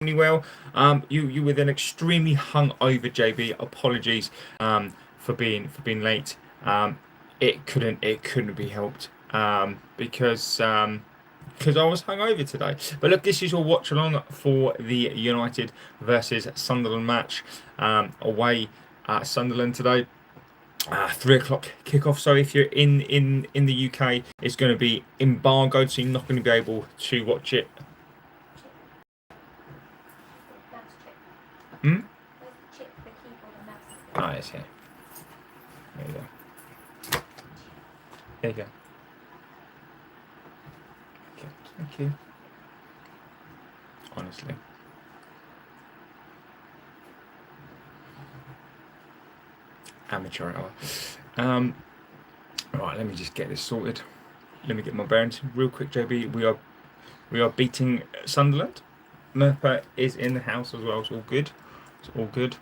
well. You were then extremely hungover, JB. Apologies for being late. It couldn't be helped because I was hungover today. But look, this is your watch along for the United versus Sunderland match away at Sunderland today. 3 o'clock kickoff. So if you're in the UK, it's going to be embargoed, so you're not going to be able to watch it. Hmm? Oh, it's here. There you go. There you go. Okay. Thank you. Honestly. Amateur hour. Right, let me just get this sorted. Let me get my bearings real quick, JB. We are beating Sunderland. Murphy is in the house as well. It's all good. It's all good.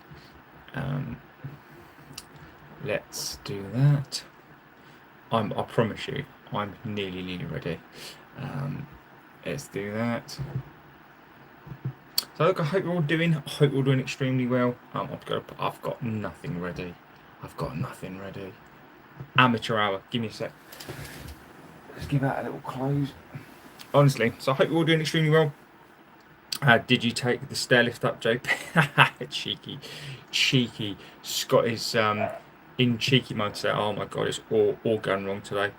Let's do that. I promise you, I'm nearly ready. Let's do that. So look, I hope you're all doing extremely well. I've got nothing ready. Amateur hour. Give me a sec. Let's give that a little close. Honestly, so I hope you're all doing extremely well. Did you take the stair lift up, Joe? cheeky. Scott is in cheeky mode today. Oh my god, it's all going wrong today.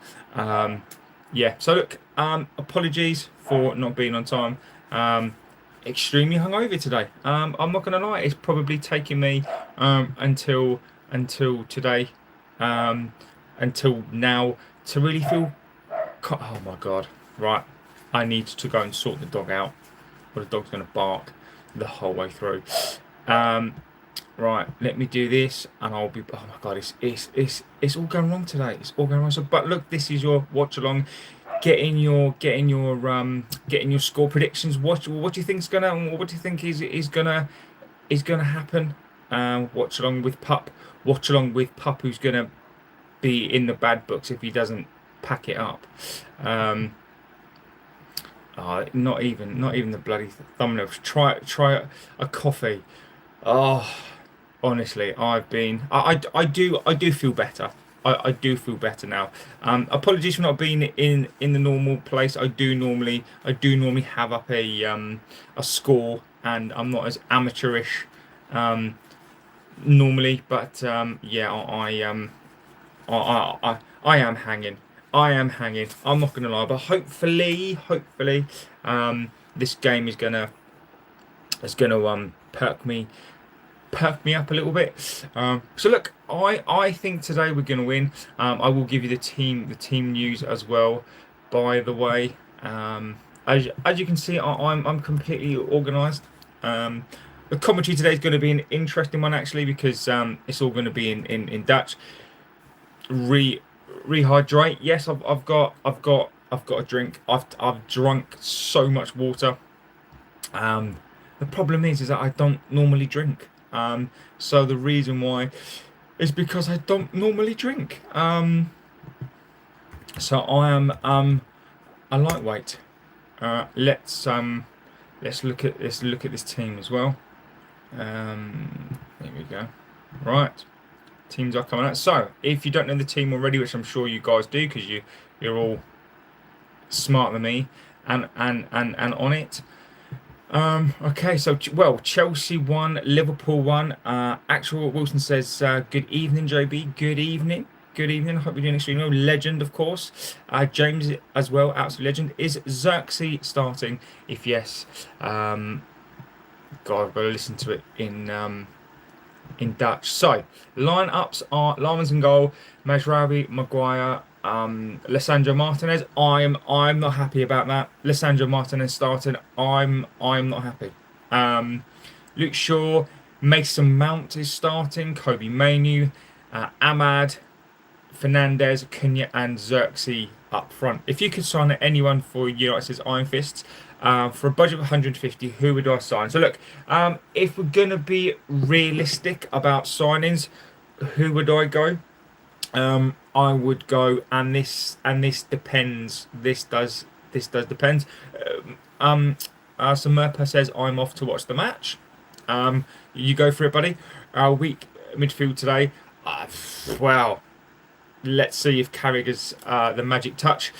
Yeah. So look, apologies for not being on time. Extremely hungover today. I'm not gonna lie. It's probably taking me until today, until now to really feel. Oh my god. Right. I need to go and sort the dog out. Or the dog's going to bark the whole way through. Right, let me do this, and I'll be. Oh my god, it's all going wrong today. It's all going wrong. So, but look, this is your watch along. Getting your score predictions. What do you think's gonna? What do you think is gonna happen? Watch along with Pup. Watch along with Pup, who's gonna be in the bad books if he doesn't pack it up. Not even the bloody thumbnails. Try a coffee. Oh, honestly, I do feel better. I do feel better now. Apologies for not being in the normal place. I do normally have up a score, and I'm not as amateurish normally. But yeah, I am hanging. I'm not gonna lie, but hopefully, this game is gonna perk me up a little bit. So look, I think today we're gonna win. I will give you the team news as well. By the way, as you can see, I'm completely organised. The commentary today is going to be an interesting one actually, because it's all going to be in Dutch. Rehydrate. Yes, I've got a drink. I've drunk so much water. The problem is that I don't normally drink. So the reason why is because I don't normally drink. So I am a lightweight. Let's look at this team as well. There we go. Right. Teams are coming out. So, if you don't know the team already, which I'm sure you guys do, because you're all smarter than me and on it. Okay, so Chelsea won, Liverpool won. Actual Wilson says, "Good evening, JB. Good evening. Good evening. I hope you're doing extremely well." Legend, of course. James as well. Absolute legend. Is Xerxes starting? If yes, God, I've got to listen to it in Dutch. So, lineups are Lammers in goal, Mazraoui, Maguire, Lisandro Martinez. I'm not happy about that. Lisandro Martinez starting. I'm not happy. Luke Shaw, Mason Mount is starting. Kobbie Mainoo, Ahmad, Fernandez, Cunha, and Xerxes up front. If you could sign anyone for United's Iron Fists, for a budget of 150, who would I sign? So look, if we're gonna be realistic about signings, who would I go? I would go, and this depends. This does depend. Samerpa says, I'm off to watch the match. You go for it, buddy. Weak midfield today. Wow. Let's see if Carrick has the magic touch.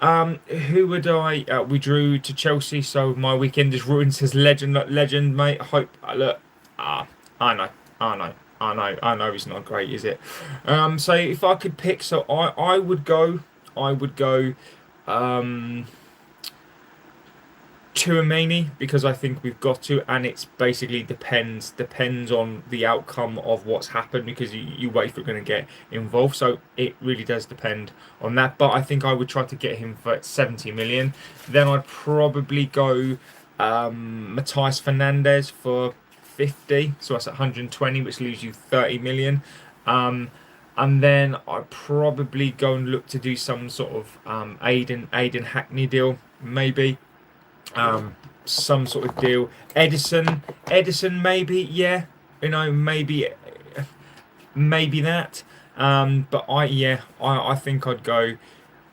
Who would I? We drew to Chelsea, so my weekend is ruined. Says legend, mate. I hope. Look, I know, I know. It's not great, is it? So if I could pick, so I would go. I would go. Mainoo, because I think we've got to, and it's basically depends on the outcome of what's happened, because you wait for it going to get involved, so it really does depend on that. But I think I would try to get him for 70 million. Then I'd probably go Matthias Fernandes for 50, so that's 120, which leaves you 30 million. And then I'd probably go and look to do some sort of Aiden Hackney deal, maybe. Some sort of deal. Edison, maybe, yeah, maybe that. But I think I'd go.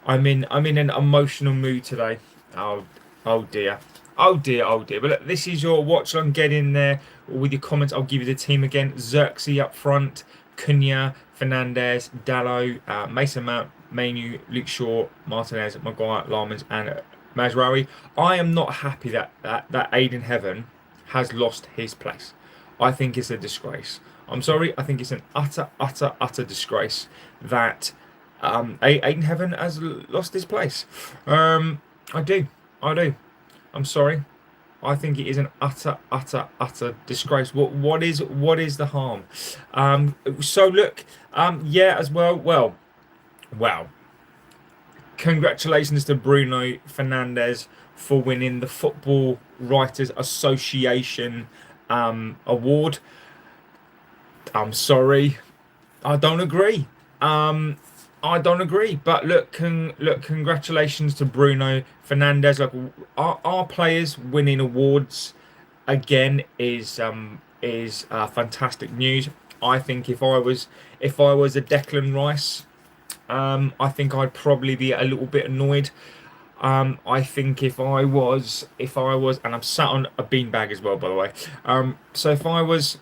I'm in an emotional mood today. Oh dear. Oh dear. But look, this is your watch along. Get in there with your comments. I'll give you the team again. Xerxes up front, Cunha, Fernandez, Dallo, Mason Mount, Mainoo, Luke Shaw, Martinez, Maguire, Lamans, and Mazraoui. I am not happy that Aiden Heaven has lost his place. I think it's a disgrace. I'm sorry. I think it's an utter disgrace that Aiden Heaven has lost his place. I do. I'm sorry. I think it is an utter disgrace. What is the harm? So look. Yeah, as well. Well. Congratulations to Bruno Fernandez for winning the Football Writers Association award. I'm sorry, I don't agree. But look, congratulations to Bruno Fernandez. Like, our players winning awards again is fantastic news. I think if I was a Declan Rice, I think I'd probably be a little bit annoyed. I think if I was, and I'm sat on a beanbag as well, by the way. So if I was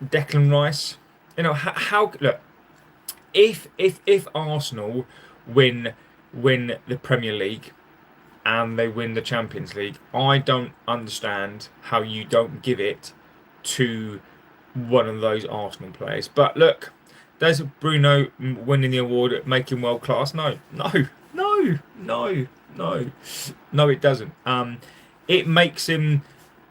Declan Rice, how look, if Arsenal win the Premier League and they win the Champions League, I don't understand how you don't give it to one of those Arsenal players. But look. Does Bruno winning the award make him world class? No, it doesn't. It makes him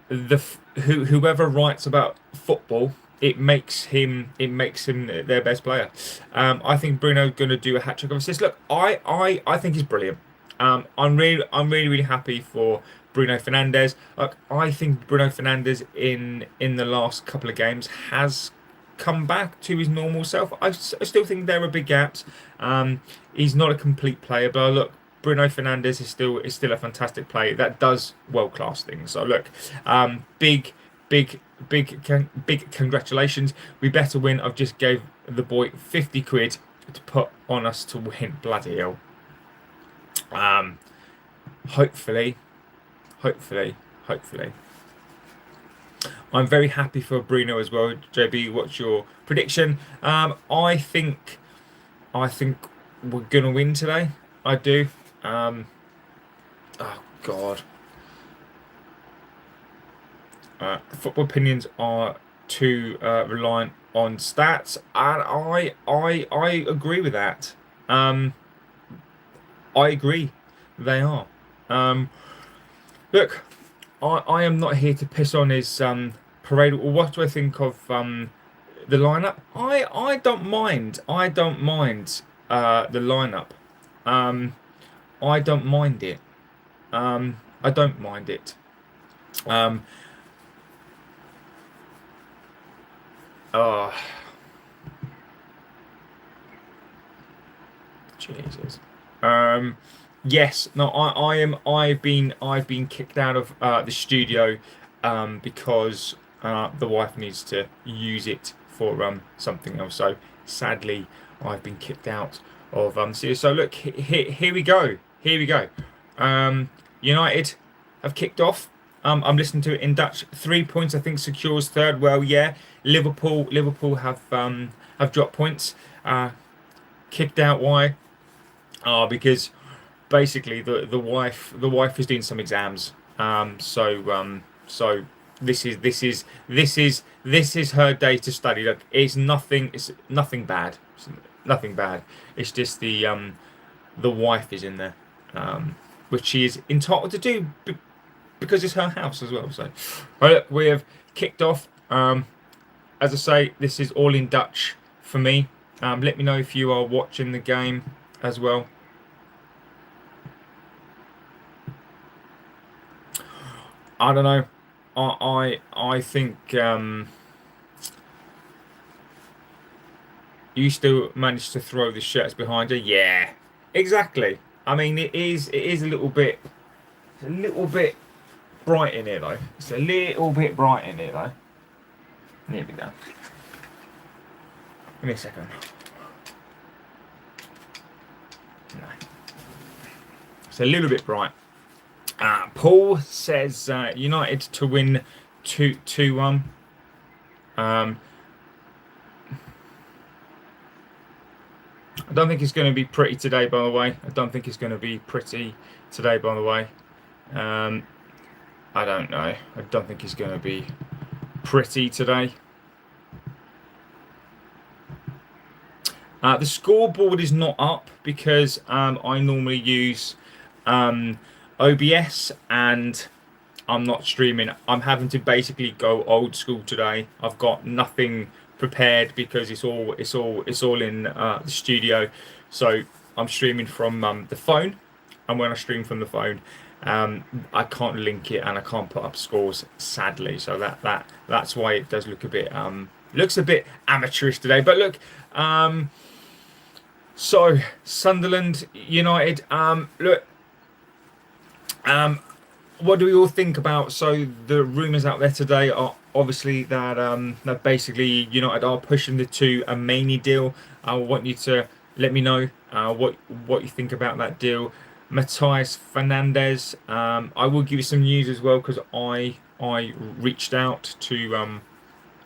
whoever writes about football. It makes him their best player. I think Bruno's going to do a hat trick of assists. Look, I think he's brilliant. I'm really happy for Bruno Fernandes. Look, I think Bruno Fernandes in the last couple of games has come back to his normal self. I still think there are big gaps. He's not a complete player, but look, Bruno Fernandes is still a fantastic player that does world class things. So look, big congratulations. We better win. I've just gave the boy 50 quid to put on us to win. Bloody hell. Hopefully. I'm very happy for Bruno as well. JB, what's your prediction? I think we're gonna win today. I do. Oh God. Football opinions are too reliant on stats, and I agree with that. I agree. They are. Look. I am not here to piss on his parade. What do I think of the lineup? I don't mind. The lineup. I don't mind it. I don't mind it. Oh, Jesus. Yes, no, I've been kicked out of the studio because the wife needs to use it for something else. So sadly, I've been kicked out of so look, here we go. United have kicked off. I'm listening to it in Dutch. 3 points, I think, secures third. Well, yeah, Liverpool have dropped points. Kicked out. Why? Because basically the wife is doing some exams. So this is her day to study. Look, it's nothing bad. It's nothing bad. It's just the wife is in there, which she is entitled to do because it's her house as well. So, right, we have kicked off. As I say, this is all in Dutch for me. Let me know if you are watching the game as well. I don't know. I think you still managed to throw the shirts behind her. Yeah, exactly. I mean, it is a little bit bright in here though. It's a little bit bright in here though. Here we go. Give me a second. No. It's a little bit bright. Paul says United to win 2-1. I don't think it's going to be pretty today, by the way. I don't think it's going to be pretty today, by the way. I don't know. I don't think it's going to be pretty today. The scoreboard is not up because I normally use OBS and I'm not streaming. I'm having to basically go old school today. I've got nothing prepared because it's all in the studio. So I'm streaming from the phone, and when I stream from the phone, I can't link it and I can't put up scores, sadly. So that's why it does look a bit looks a bit amateurish today. But look, so Sunderland United, look. What do we all think about? So the rumours out there today are obviously that basically United are pushing to a Mainoo deal. I want you to let me know what you think about that deal. Matthias Fernandes. I will give you some news as well because I reached out to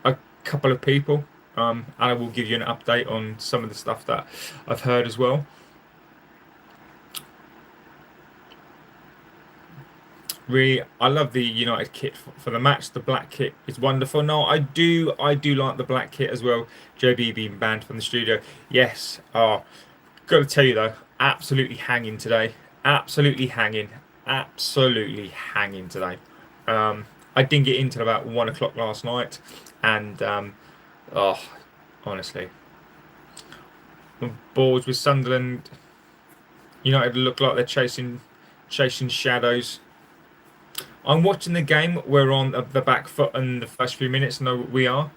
a couple of people, and I will give you an update on some of the stuff that I've heard as well. Really, I love the United kit for the match. The black kit is wonderful. No, I do like the black kit as well. JB being banned from the studio. Yes. Oh, got to tell you though, absolutely hanging today. Absolutely hanging. Absolutely hanging today. I didn't get into about 1 o'clock last night, and honestly, the boards with Sunderland. United look like they're chasing shadows. I'm watching the game. We're on the back foot in the first few minutes. No, we are.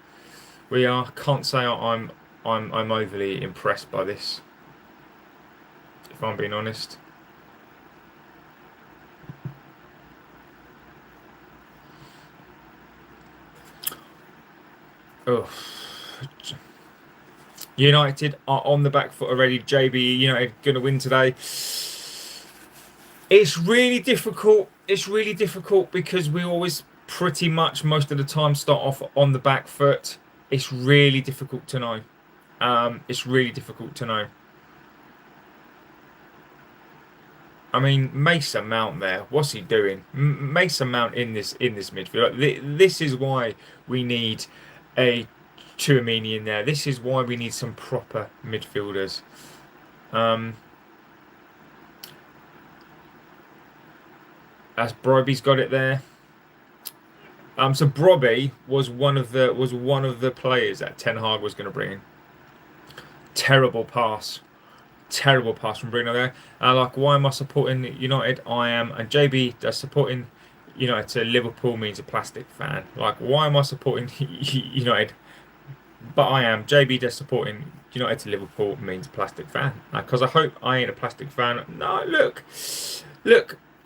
Can't say I'm overly impressed by this, if I'm being honest. Oh, United are on the back foot already. JB, United gonna win today. It's really difficult. It's really difficult because we always pretty much most of the time start off on the back foot. It's really difficult to know. It's really difficult to know. I mean, Mason Mount there. What's he doing? Mason Mount in this midfield. This is why we need a Chouamini in there. This is why we need some proper midfielders. As Broby's got it there. So Broby was one of the players that Ten Hag was going to bring in. Terrible pass from Bruno there. Like, why am I supporting United? I am, and JB does supporting United to Liverpool means a plastic fan. Like, why am I supporting United? But I am. JB does supporting United to Liverpool means a plastic fan. Because I hope I ain't a plastic fan. No, look.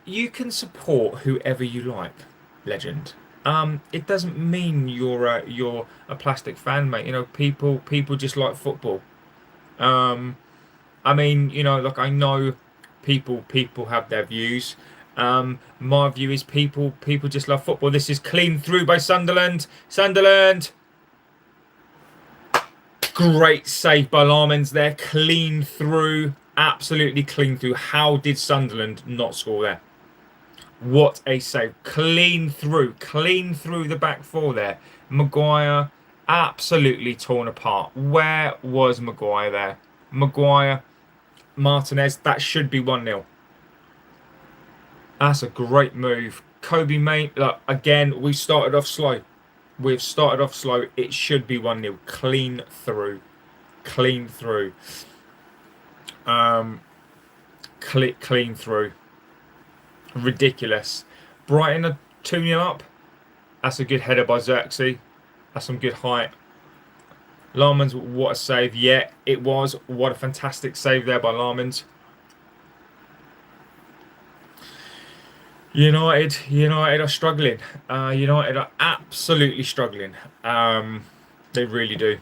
You can support whoever you like, legend. It doesn't mean you're a plastic fan, mate. People just like football. I mean, look, I know people have their views, My view is people just love football. This is clean through by Sunderland. Sunderland. Great save by Larmans there. Clean through. Absolutely clean through. How did Sunderland not score there? What a save. Clean through. Clean through the back four there. Maguire absolutely torn apart. Where was Maguire there? Maguire, Martinez. That should be 1-0. That's a great move. Kobbie Mainoo. Look, again, we started off slow. We've started off slow. It should be 1-0. Clean through. Clean through. Clean through. Ridiculous. Brighton are 2-0 up. That's a good header by Xerxes. That's some good height. Larmans, what a save. Yeah, it was. What a fantastic save there by Larmans. United are struggling. United are absolutely struggling. They really do.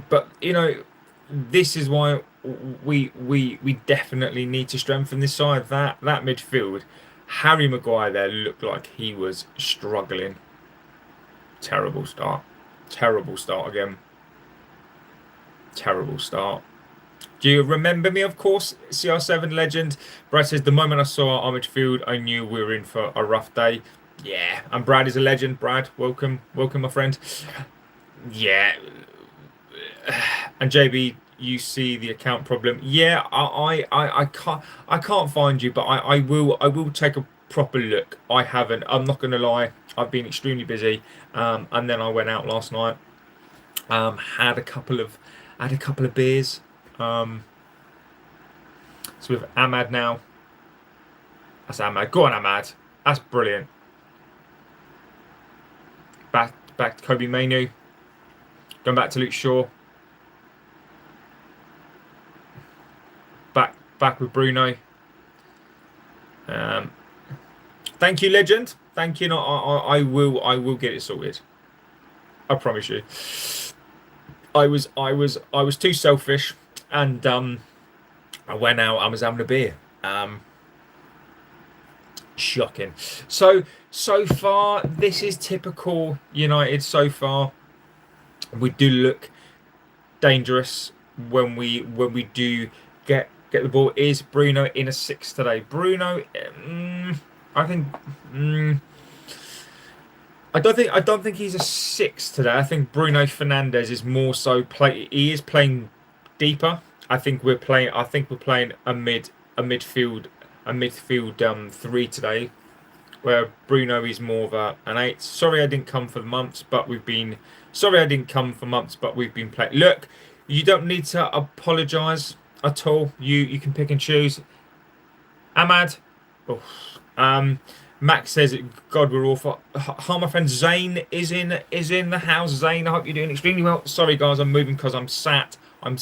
But this is why we definitely need to strengthen this side. That midfield. Harry Maguire there looked like he was struggling. Terrible start. Terrible start again. Terrible start. Do you remember me, of course? CR7 legend. Brad says, the moment I saw our midfield, I knew we were in for a rough day. Yeah, and Brad is a legend. Brad, welcome, my friend. Yeah. And JB, you see the account problem. Yeah, I can't find you, but I will take a proper look. I haven't. I'm not gonna lie. I've been extremely busy. And then I went out last night. Had a couple of beers. So with Ahmad now. That's Ahmad. Go on, Ahmad. That's brilliant. Back to Kobbie Mainoo. Going back to Luke Shaw. Back with Bruno. Thank you, legend. Thank you. No, I will get it sorted. I promise you. I was too selfish, and I went out. I was having a beer. Shocking. So far, this is typical United. So far, we do look dangerous when we do get the ball. Is Bruno in a 6 today? Bruno, I think. I don't think he's a 6 today. I think Bruno Fernandez is more so He is playing deeper. I think we're playing a midfield 3 today, where Bruno is more of an 8. Sorry I didn't come for months, but we've been playing. Look, you don't need to apologise at all. You can pick and choose. Ahmad. Oh. Max says, God, we're awful. Hi, my friend Zane is in the house. Zane, I hope you're doing extremely well. Sorry, guys, I'm moving because I'm sat on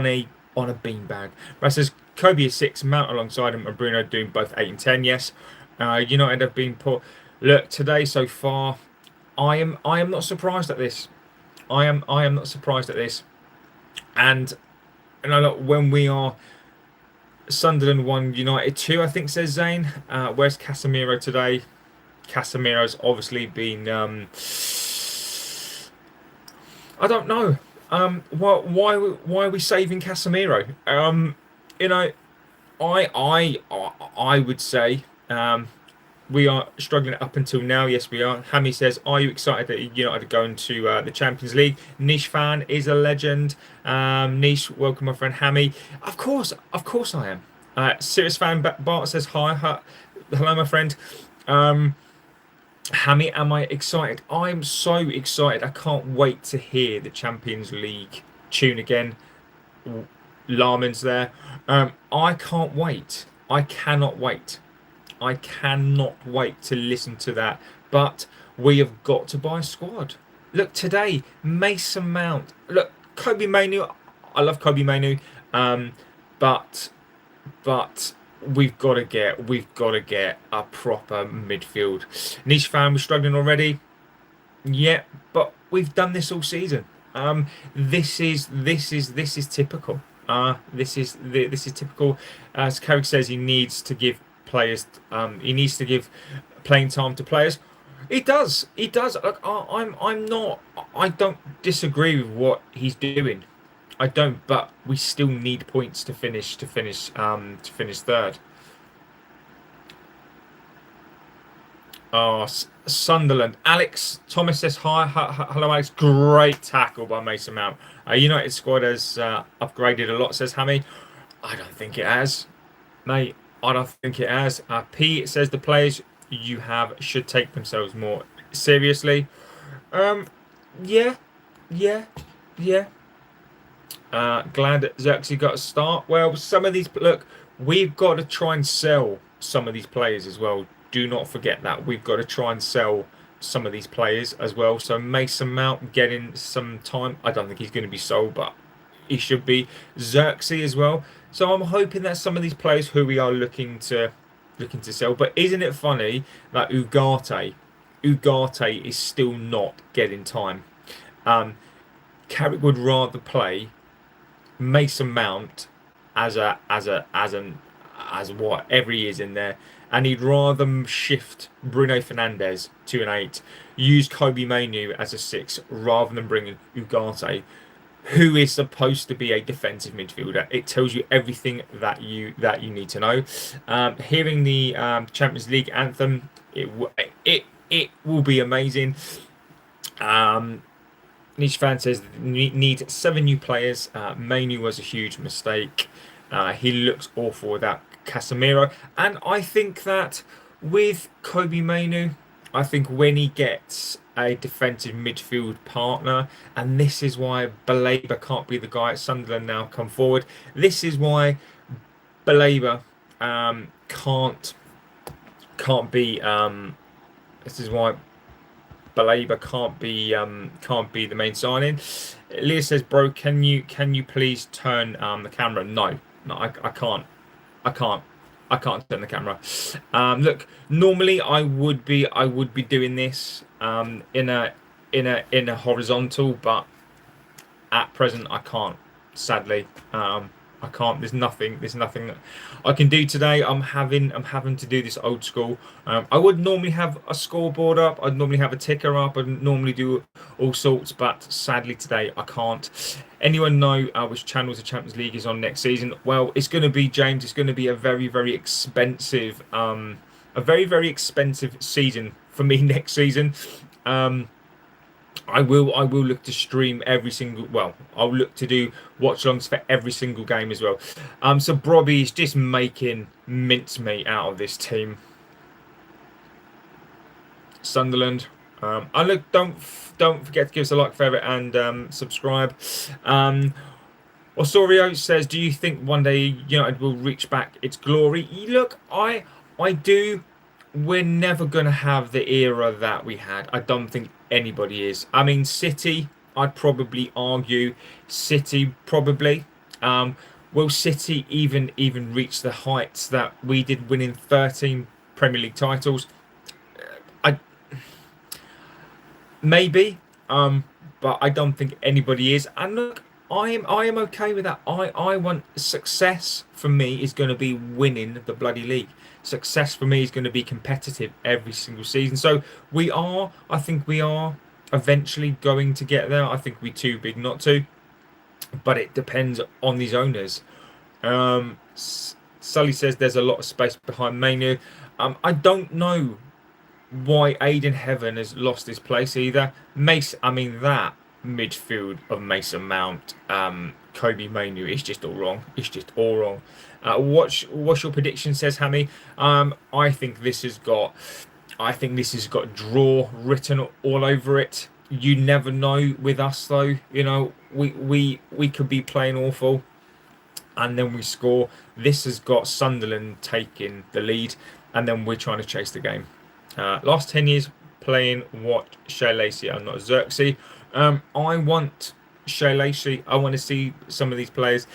a beanbag. Max says, Kobbie is 6, Mount alongside him, and Bruno doing both 8 and 10. Yes, United have been poor. Look, today so far, I am not surprised at this. I am not surprised at this. And look, when we are Sunderland 1, United 2, I think, says Zane. Where's Casemiro today? Casemiro's obviously been. I don't know. Why are we saving Casemiro? I would say we are struggling up until now. Yes, we are. Hammy says, "Are you excited that United are going to the Champions League?" Niche fan is a legend. Niche, welcome, my friend Hammy. Of course I am. Serious fan Bart says, "Hi, hello, my friend." Hammy, am I excited? I'm so excited. I can't wait to hear the Champions League tune again. Larman's there. I can't wait. I cannot wait. I cannot wait to listen to that. But we have got to buy a squad. Look, today, Mason Mount. Look, Kobbie Mainoo. I love Kobbie Mainoo. But we've got to get a proper midfield. Niche fan, we're struggling already. Yeah, but we've done this all season. This is typical. This is typical. As Carrick says, he needs to give players. He needs to give playing time to players. He does. He does. Look, I'm not. I don't disagree with what he's doing. I don't. But we still need points to finish. To finish third. Oh, Sunderland. Alex Thomas says hi. Hello, Alex. Great tackle by Mason Mount. United squad has upgraded a lot, says Hammy. I don't think it has, mate. I don't think it has. P says the players you have should take themselves more seriously. Um, yeah, yeah, yeah. Glad that Xerxes got a start. Well, some of these look, we've got to try and sell some of these players as well. Do not forget that we've got to try and sell some of these players as well. So Mason Mount getting some time. I don't think he's going to be sold, but he should be. Xerxes as well. So I'm hoping that some of these players who we are looking to sell. But isn't it funny that Ugarte is still not getting time? Um, Carrick would rather play Mason Mount as whatever he is in there, and he'd rather shift Bruno Fernandes to an 8, use Kobbie Mainoo as a 6 rather than bringing Ugarte, who is supposed to be a defensive midfielder. It tells you everything that you need to know. Hearing the Champions League anthem, it will be amazing. Niche fan says need 7 new players. Mainoo was a huge mistake. He looks awful without Casemiro, and I think that with Kobbie Mainoo, I think when he gets a defensive midfield partner, and this is why Baleba can't be the guy at Sunderland now come forward. This is why Baleba can't be. This is why Baleba can't be the main signing. Leah says, "Bro, can you please turn the camera?" No, I can't. I can't. I can't turn the camera. Look, normally I would be doing this in a horizontal, but at present I can't. Sadly, I can't. There's nothing I can do today. I'm having to do this old school. I would normally have a scoreboard up. I'd normally have a ticker up. I'd normally do all sorts, but sadly today I can't. Anyone know which channels the Champions League is on next season? Well, it's going to be, James. It's going to be a very, very expensive, season for me next season. I will look to stream every single. Well, I'll look to do watch-alongs for every single game as well. So Brobby's just making mincemeat out of this team. Sunderland. And look, don't forget to give us a like, favourite, and subscribe. Osorio says, "Do you think one day United will reach back its glory?" Look, I do. We're never going to have the era that we had. I don't think anybody is. I mean, City, I'd probably argue City probably. Will City even reach the heights that we did, winning 13 Premier League titles? I maybe, but I don't think anybody is. And look, I am okay with that. I want success. For me is going to be winning the bloody league. Success for me is going to be competitive every single season. So I think we are eventually going to get there. I think we're too big not to, but it depends on these owners. Sully says there's a lot of space behind Mainoo. I don't know why Aiden Heaven has lost his place either. That midfield of Mason Mount, Kobbie Mainoo is just all wrong. It's just all wrong. What's your prediction? Says Hammy. I think this has got draw written all over it. You never know with us though. We could be playing awful, and then we score. This has got Sunderland taking the lead, and then we're trying to chase the game. Last 10 years playing what Shea Lacey. I'm not Xerxes. I want Shea Lacey. I want to see some of these players.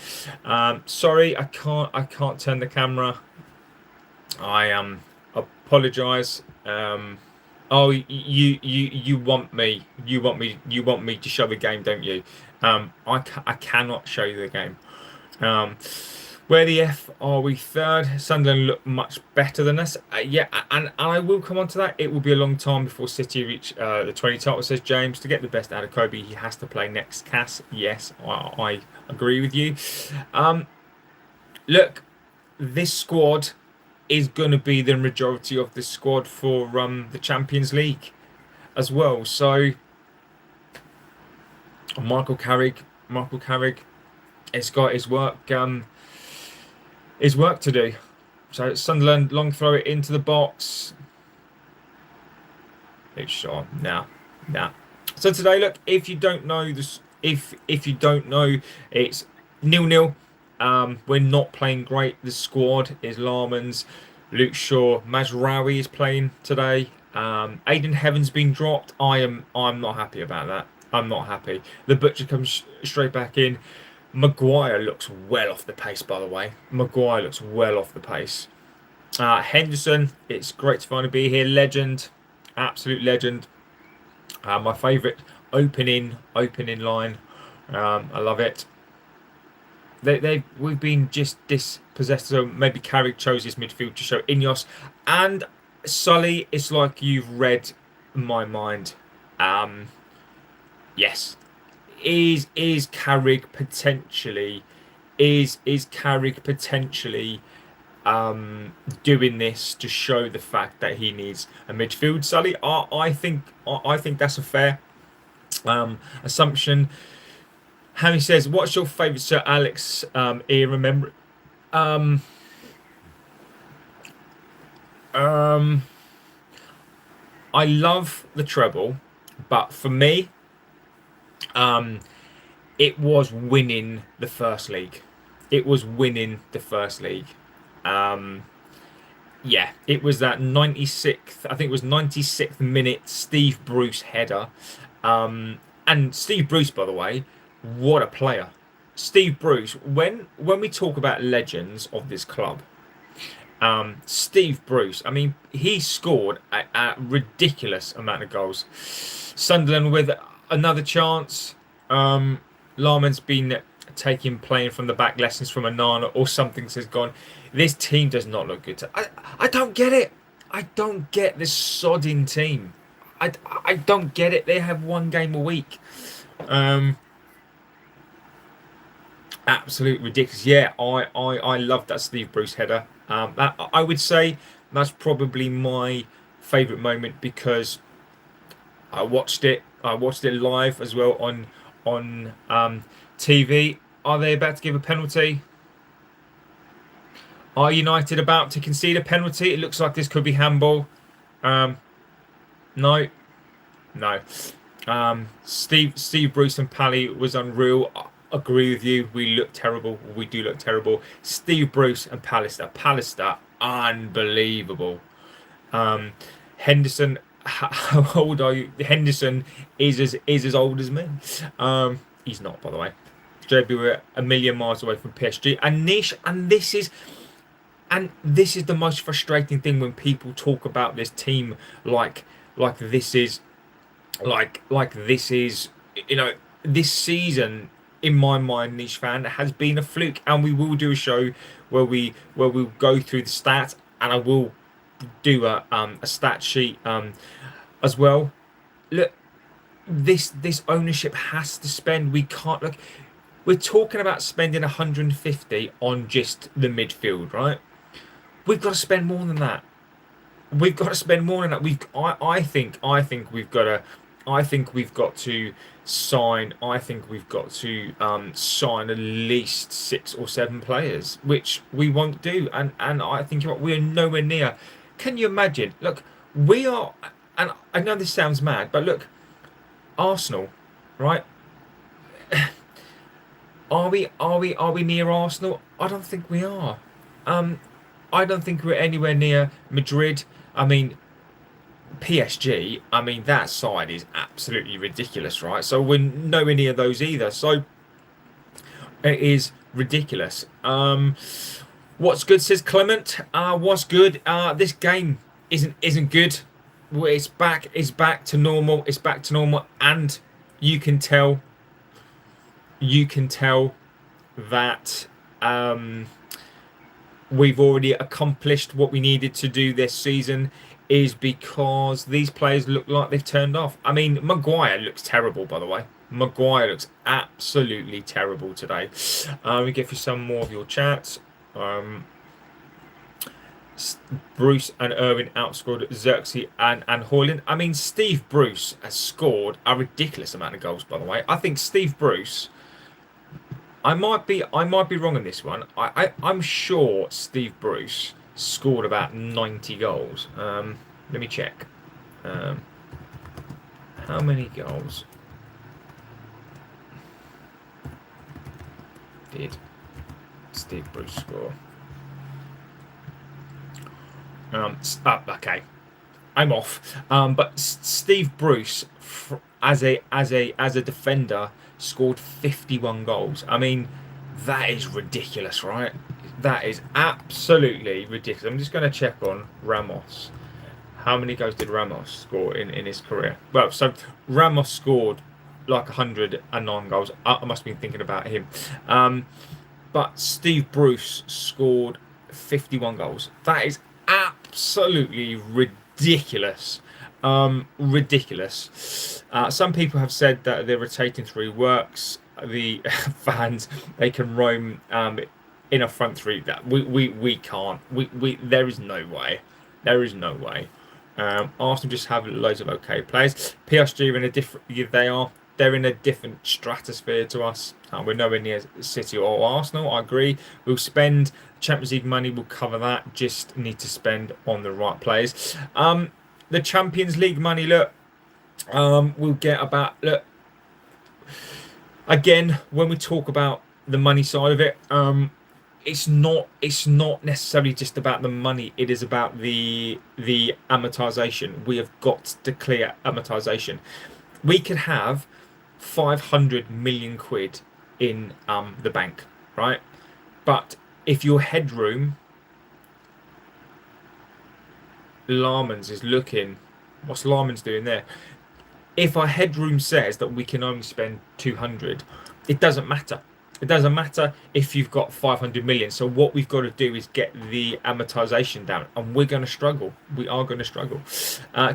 Sorry, I can't turn the camera. I apologise. Oh, you want me to show the game, don't you? I cannot show you the game. Um, where the F are we third? Sunderland look much better than us. Yeah, and I will come on to that. It will be a long time before City reach the 20 title, says James. To get the best out of Kobbie, he has to play next Cass. Yes, I agree with you. Um, look, this squad is going to be the majority of the squad for the Champions League as well. So Michael Carrick has got his work to do. So Sunderland long throw it into the box. It's shot. Nah. So today, look, if you don't know this, if you don't know, it's 0-0. We're not playing great. The squad is Larman's, Luke Shaw, Mazraoui is playing today. Aidan Heaven's been dropped. I'm not happy about that. I'm not happy. The Butcher comes straight back in. Maguire looks well off the pace, by the way. Maguire looks well off the pace. Henderson, it's great to finally be here. Legend, absolute legend. My favourite opening line. I love it. We've been just dispossessed. So maybe Carrick chose his midfield to show Ineos and Sully. It's like you've read my mind. Yes, is Carrick potentially doing this to show the fact that he needs a midfield, Sully? I think that's a fair assumption. Hammy says, "What's your favourite Sir Alex era memory?" Um, um, I love the treble, but for me, um, it was winning the first league. It was winning the first league. Um, yeah, it was that 96th, I think it was 96th minute Steve Bruce header. And Steve Bruce, by the way, what a player. Steve Bruce, when we talk about legends of this club, Steve Bruce, I mean, he scored a ridiculous amount of goals. Sunderland with another chance. Larman's been playing from the back lessons from Anana or something has gone. This team does not look good. I don't get it. I don't get this sodding team. I don't get it. They have one game a week. Absolute ridiculous. Yeah, I love that Steve Bruce header. I would say that's probably my favourite moment because I watched it. I watched it live as well on TV. Are they about to give a penalty? Are United about to concede a penalty? It looks like this could be handball. No, no. Steve Bruce and Pally was unreal. I agree with you. We look terrible. We do look terrible. Steve Bruce and Pallister, unbelievable. Henderson, how old are you? Henderson is as old as me. He's not, by the way. JB, we're a million miles away from PSG. And niche, and this is the most frustrating thing when people talk about this team like this is this is, you know, this season in my mind, niche fan, has been a fluke, and we will do a show where we'll go through the stats, and I will do a stat sheet as well. Look, this ownership has to spend. We can't look. We're talking about spending 150 on just the midfield, right? We've got to spend more than that. We've got to spend more than that. I think we've got to. I think we've got to sign. I think we've got to sign at least 6 or 7 players, which we won't do. And I think we're nowhere near. Can you imagine? Look, we are. And I know this sounds mad, but look, Arsenal, right? Are we near Arsenal? I don't think we are. I don't think we're anywhere near Madrid. I mean, PSG. I mean, that side is absolutely ridiculous, right? So we're nowhere near those either. So it is ridiculous. What's good, says Clement. What's good? This game isn't good. it's back. It's back to normal. It's back to normal, and you can tell. You can tell that we've already accomplished what we needed to do this season. Is because these players look like they've turned off. I mean, Maguire looks terrible, by the way. Maguire looks absolutely terrible today. We get through some more of your chats. Bruce and Irwin outscored Xerxes and Hoyland. I mean, Steve Bruce has scored a ridiculous amount of goals, by the way. I think Steve Bruce. I might be wrong on this one. I'm sure Steve Bruce scored about 90 goals. Let me check. How many goals did Steve Bruce score? Okay, I'm off. But Steve Bruce, as a defender, scored 51 goals. I mean, that is ridiculous, right? That is absolutely ridiculous. I'm just going to check on Ramos. How many goals did Ramos score in his career? Well, so Ramos scored like 109 goals. I must have been thinking about him. But Steve Bruce scored 51 goals. That is absolutely ridiculous. Ridiculous. Some people have said that the rotating three works. The fans, they can roam in a front three. That we can't. There is no way. There is no way. Arsenal just have loads of okay players. PSG are in a different. They're in a different stratosphere to us. We're nowhere near City or Arsenal. I agree. We'll spend Champions League money. We'll cover that. Just need to spend on the right players. The Champions League money. Look, we'll get about. Look, again, when we talk about the money side of it, it's not necessarily just about the money. It is about the amortization. We have got to clear amortization. We could have 500 million quid in the bank, right? But if your headroom, Larman's is looking, what's Larman's doing there? If our headroom says that we can only spend 200, it doesn't matter. It doesn't matter if you've got 500 million. So what we've got to do is get the amortization down, and we're going to struggle. We are going to struggle.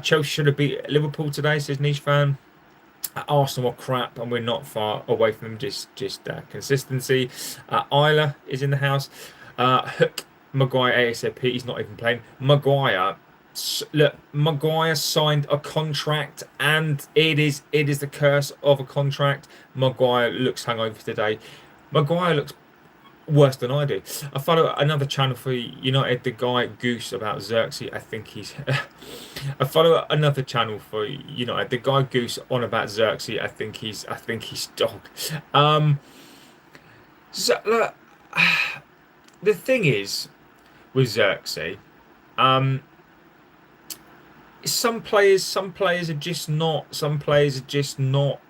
Chelsea should have beat Liverpool today, says Niche Fan. Arsenal are crap, and we're not far away from them. Just consistency. Isla is in the house. Hook Maguire ASAP. He's not even playing. Maguire. Look, Maguire signed a contract, and it is the curse of a contract. Maguire looks hungover today. Maguire looks worse than I do. I follow another channel for United, the guy Goose about Xerxes. I think he's. I follow another channel for United, the guy Goose on about Xerxes. I think he's dog. So look, the thing is with Xerxes, some players are just not. Some players are just not.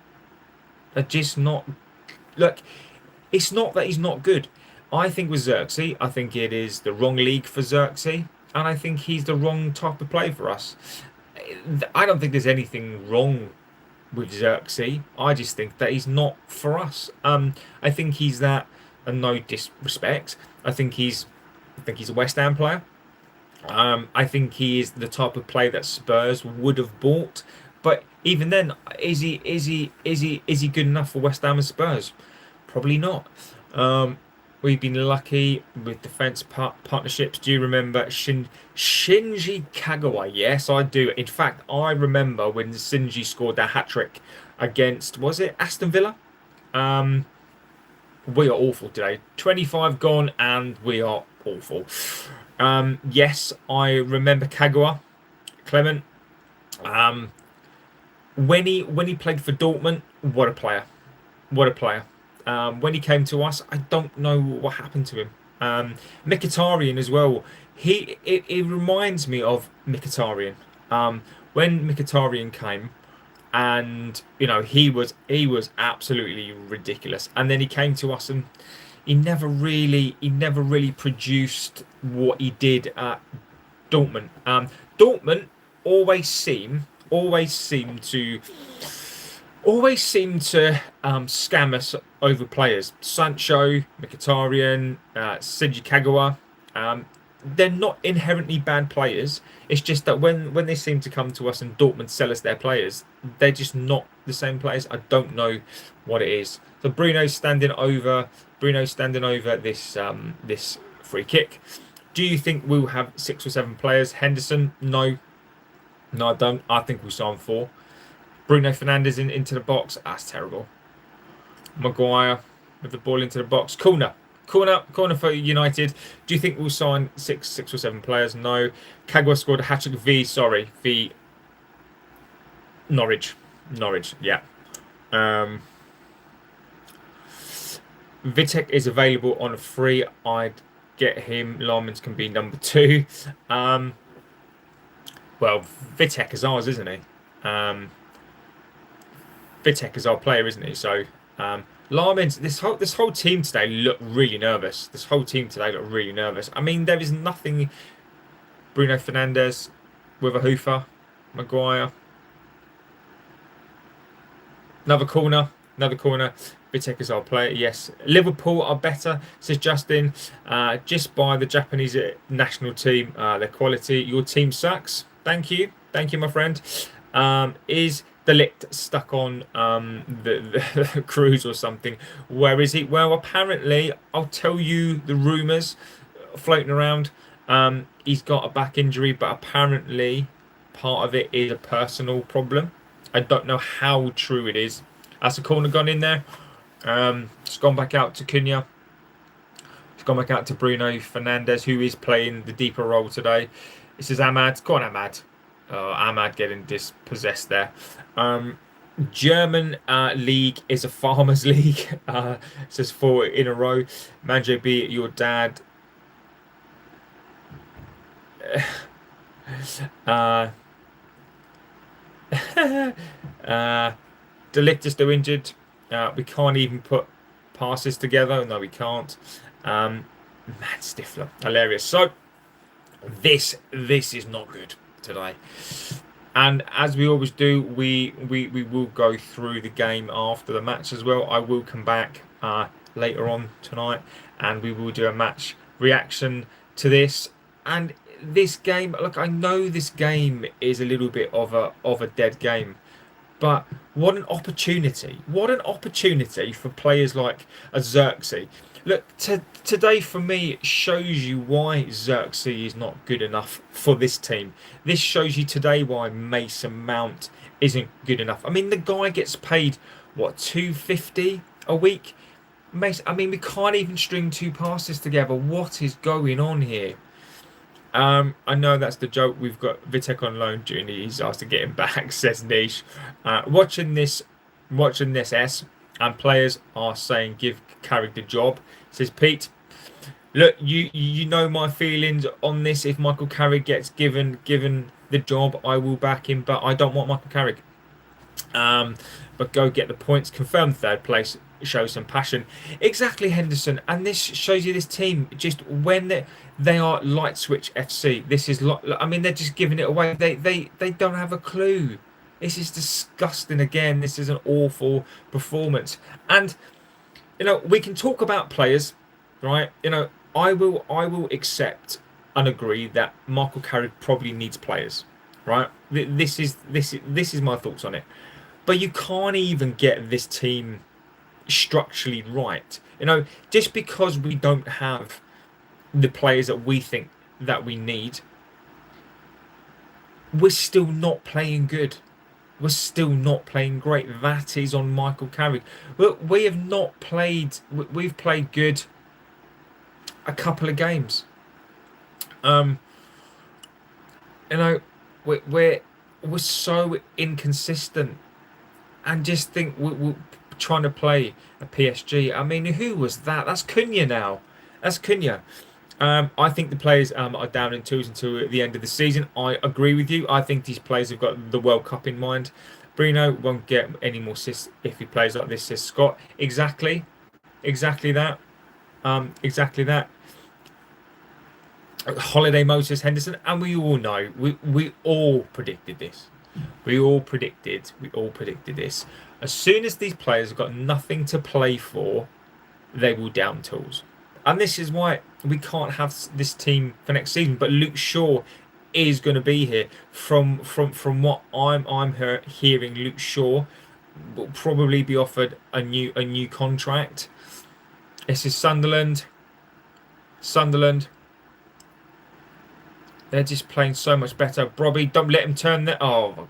Look, it's not that he's not good. I think with Xerxes, I think it is the wrong league for Xerxes, and I think he's the wrong type of play for us. I don't think there's anything wrong with Xerxes. I just think that he's not for us. I think he's that, and no disrespect. I think he's a West Ham player. I think he is the type of player that Spurs would have bought. But even then, is he good enough for West Ham and Spurs? Probably not. We've been lucky with defence partnerships. Do you remember Shinji Kagawa? Yes, I do. In fact, I remember when Shinji scored that hat-trick against, was it Aston Villa? We are awful today. 25 gone, and we are awful. Yes, I remember Kagawa, Clement. When he played for Dortmund, what a player. What a player. When he came to us, I don't know what happened to him. Mkhitaryan as well. It reminds me of Mkhitaryan. When Mkhitaryan came, and he was absolutely ridiculous. And then he came to us, and he never really produced what he did at Dortmund. Dortmund always seem to scam us over players. Sancho, Mkhitaryan, Seiji Kagawa. They're not inherently bad players. It's just that when they seem to come to us and Dortmund sell us their players, they're just not the same players. I don't know what it is. So Bruno's standing over this this free kick. Do you think we'll have 6 or 7 players? Henderson? No. No, I don't. I think we'll sign 4. Bruno Fernandes into the box. That's terrible. Maguire with the ball into the box. Corner for United. Do you think we'll sign 6 or 7 players? No. Kagawa scored a hat-trick v Norwich. Yeah. Vitek is available on a free. I'd get him. Larmans can be number 2. Well, Vitek is ours, isn't he? Vitek is our player, isn't he? So Larmans, this whole team today looked really nervous. I mean, there is nothing. Bruno Fernandes with a hoofer. Maguire. Another corner. Vitek is our player. Yes. Liverpool are better, says Justin. Just by the Japanese national team, their quality. Your team sucks. Thank you, my friend. Is De Ligt stuck on the cruise or something? Where is he? Well, apparently, I'll tell you the rumours floating around. He's got a back injury, but apparently part of it is a personal problem. I don't know how true it is. That's a corner gone in there. It's gone back out to Cunha. It's gone back out to Bruno Fernandes, who is playing the deeper role today. This is Ahmad. Go on, Ahmad. Ahmad getting dispossessed there. German league is a farmers' league. Says 4 in a row. Manjo B, your dad. De Ligt is still injured. We can't even put passes together. No, we can't. Man, Stifler, hilarious. So this is not good today. And as we always do, we will go through the game after the match as well. I will come back later on tonight, and we will do a match reaction to this. And this game, look, I know this game is a little bit of a dead game, but what an opportunity! What an opportunity for players like a Xerxes. Look, today for me shows you why Xerxes is not good enough for this team. This shows you today why Mason Mount isn't good enough. I mean, the guy gets paid, what, $250 a week? Mason, I mean, we can't even string 2 passes together. What is going on here? I know that's the joke. We've got Vitek on loan. He's asked to get him back, says Niche. Watching this S, and players are saying give Carrick the job. Says Pete. Look, you know my feelings on this. If Michael Carrick gets given the job, I will back him. But I don't want Michael Carrick. But go get the points. Confirm 3rd place. Show some passion. Exactly, Henderson. And this shows you this team. Just when they are light switch FC. This is. I mean, they're just giving it away. They don't have a clue. This is disgusting again. This is an awful performance. And, you know, we can talk about players, right? You know, I will accept and agree that Michael Carrick probably needs players, right? This is my thoughts on it. But you can't even get this team structurally right. You know, just because we don't have the players that we think that we need, we're still not playing good. We're still not playing great. That is on Michael Carrick. We have not played. We've played good a couple of games. You know, we're so inconsistent, and just think we're trying to play a PSG. I mean, who was that? That's Cunha now. That's Cunha. I think the players are down in tools until the end of the season. I agree with you. I think these players have got the World Cup in mind. Bruno won't get any more assists if he plays like this, says Scott. Exactly that. Exactly that. Holiday, Moses, Henderson, and we all know, we all predicted this. We all predicted this. As soon as these players have got nothing to play for, they will down tools. And this is why we can't have this team for next season. But Luke Shaw is going to be here. From what I'm hearing, Luke Shaw will probably be offered a new contract. This is Sunderland. They're just playing so much better. Robbie, don't let him turn there. Oh,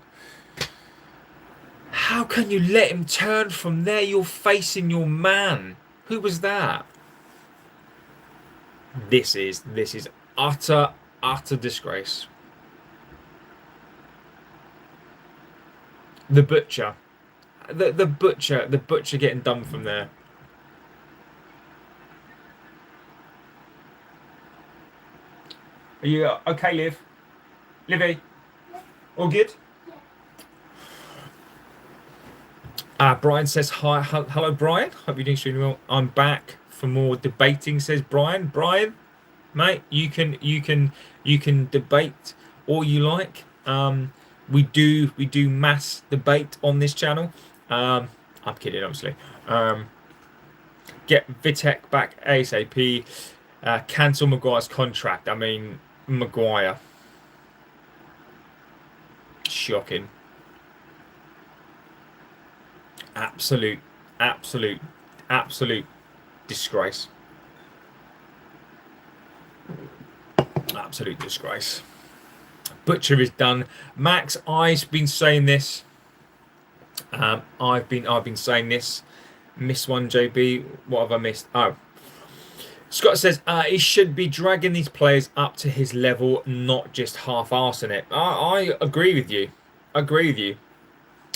how can you let him turn from there? You're facing your man. Who was that? This is utter disgrace. The butcher, the butcher getting done from there. Are you okay, Liv? Livy? All good? Brian says hi. Hello, Brian. Hope you're doing extremely well. I'm back for more debating, says Brian. Brian, mate, you can debate all you like. We do mass debate on this channel. I'm kidding, obviously. Get Vitek back ASAP. Cancel Maguire's contract. I mean, Maguire. Shocking. Absolute disgrace. Absolute disgrace. Butcher is done. Max, I've been saying this. I've been saying this. Miss one, JB. What have I missed? Oh. Scott says he should be dragging these players up to his level, not just half-arsing it. I agree with you.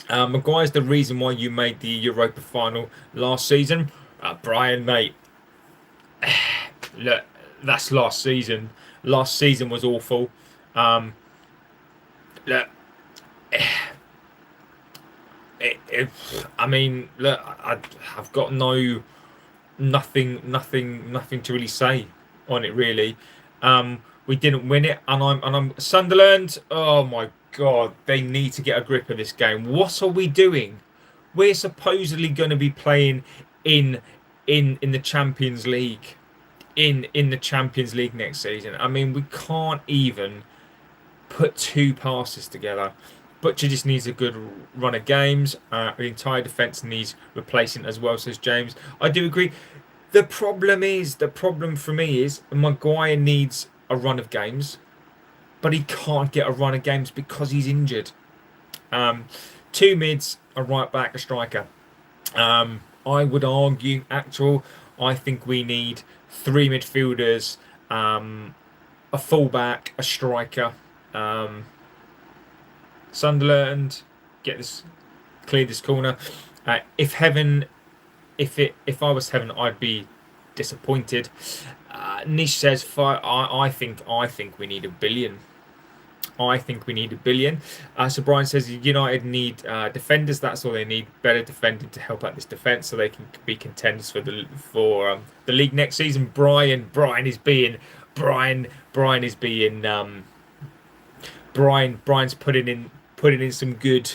Maguire's the reason why you made the Europa final last season. Brian, mate, look, that's last season. Last season was awful. Look, I mean, look, I've got nothing to really say on it, really. We didn't win it, and I'm Sunderland. Oh my God, they need to get a grip of this game. What are we doing? We're supposedly going to be playing in the Champions League, in the Champions League next season. I mean, we can't even put two passes together. Butcher just needs a good run of games. The entire defence needs replacing as well, says James. I do agree. The problem for me is Maguire needs a run of games, but he can't get a run of games because he's injured. Two mids, a right back, a striker. I would argue, I think we need three midfielders, a fullback, a striker. Sunderland, clear this corner. If I was Heaven, I'd be disappointed. Nish says, I think we need $1 billion. I think we need $1 billion. So Brian says United need defenders. That's all they need. Better defending to help out this defence, so they can be contenders for the league next season. Brian's putting in some good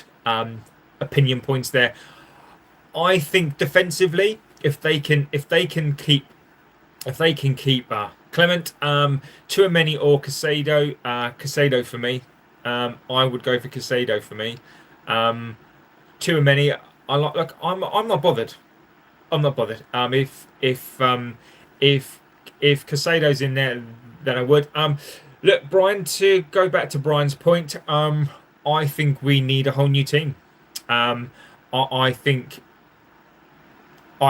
opinion points there. I think defensively, if they can keep Clement, Tchouaméni or Caicedo, Caicedo for me. I would go for Caicedo for me. Tchouaméni, I'm not bothered. If Caicedo's in there, then I would. Look, Brian, to go back to Brian's point, I think we need a whole new team. I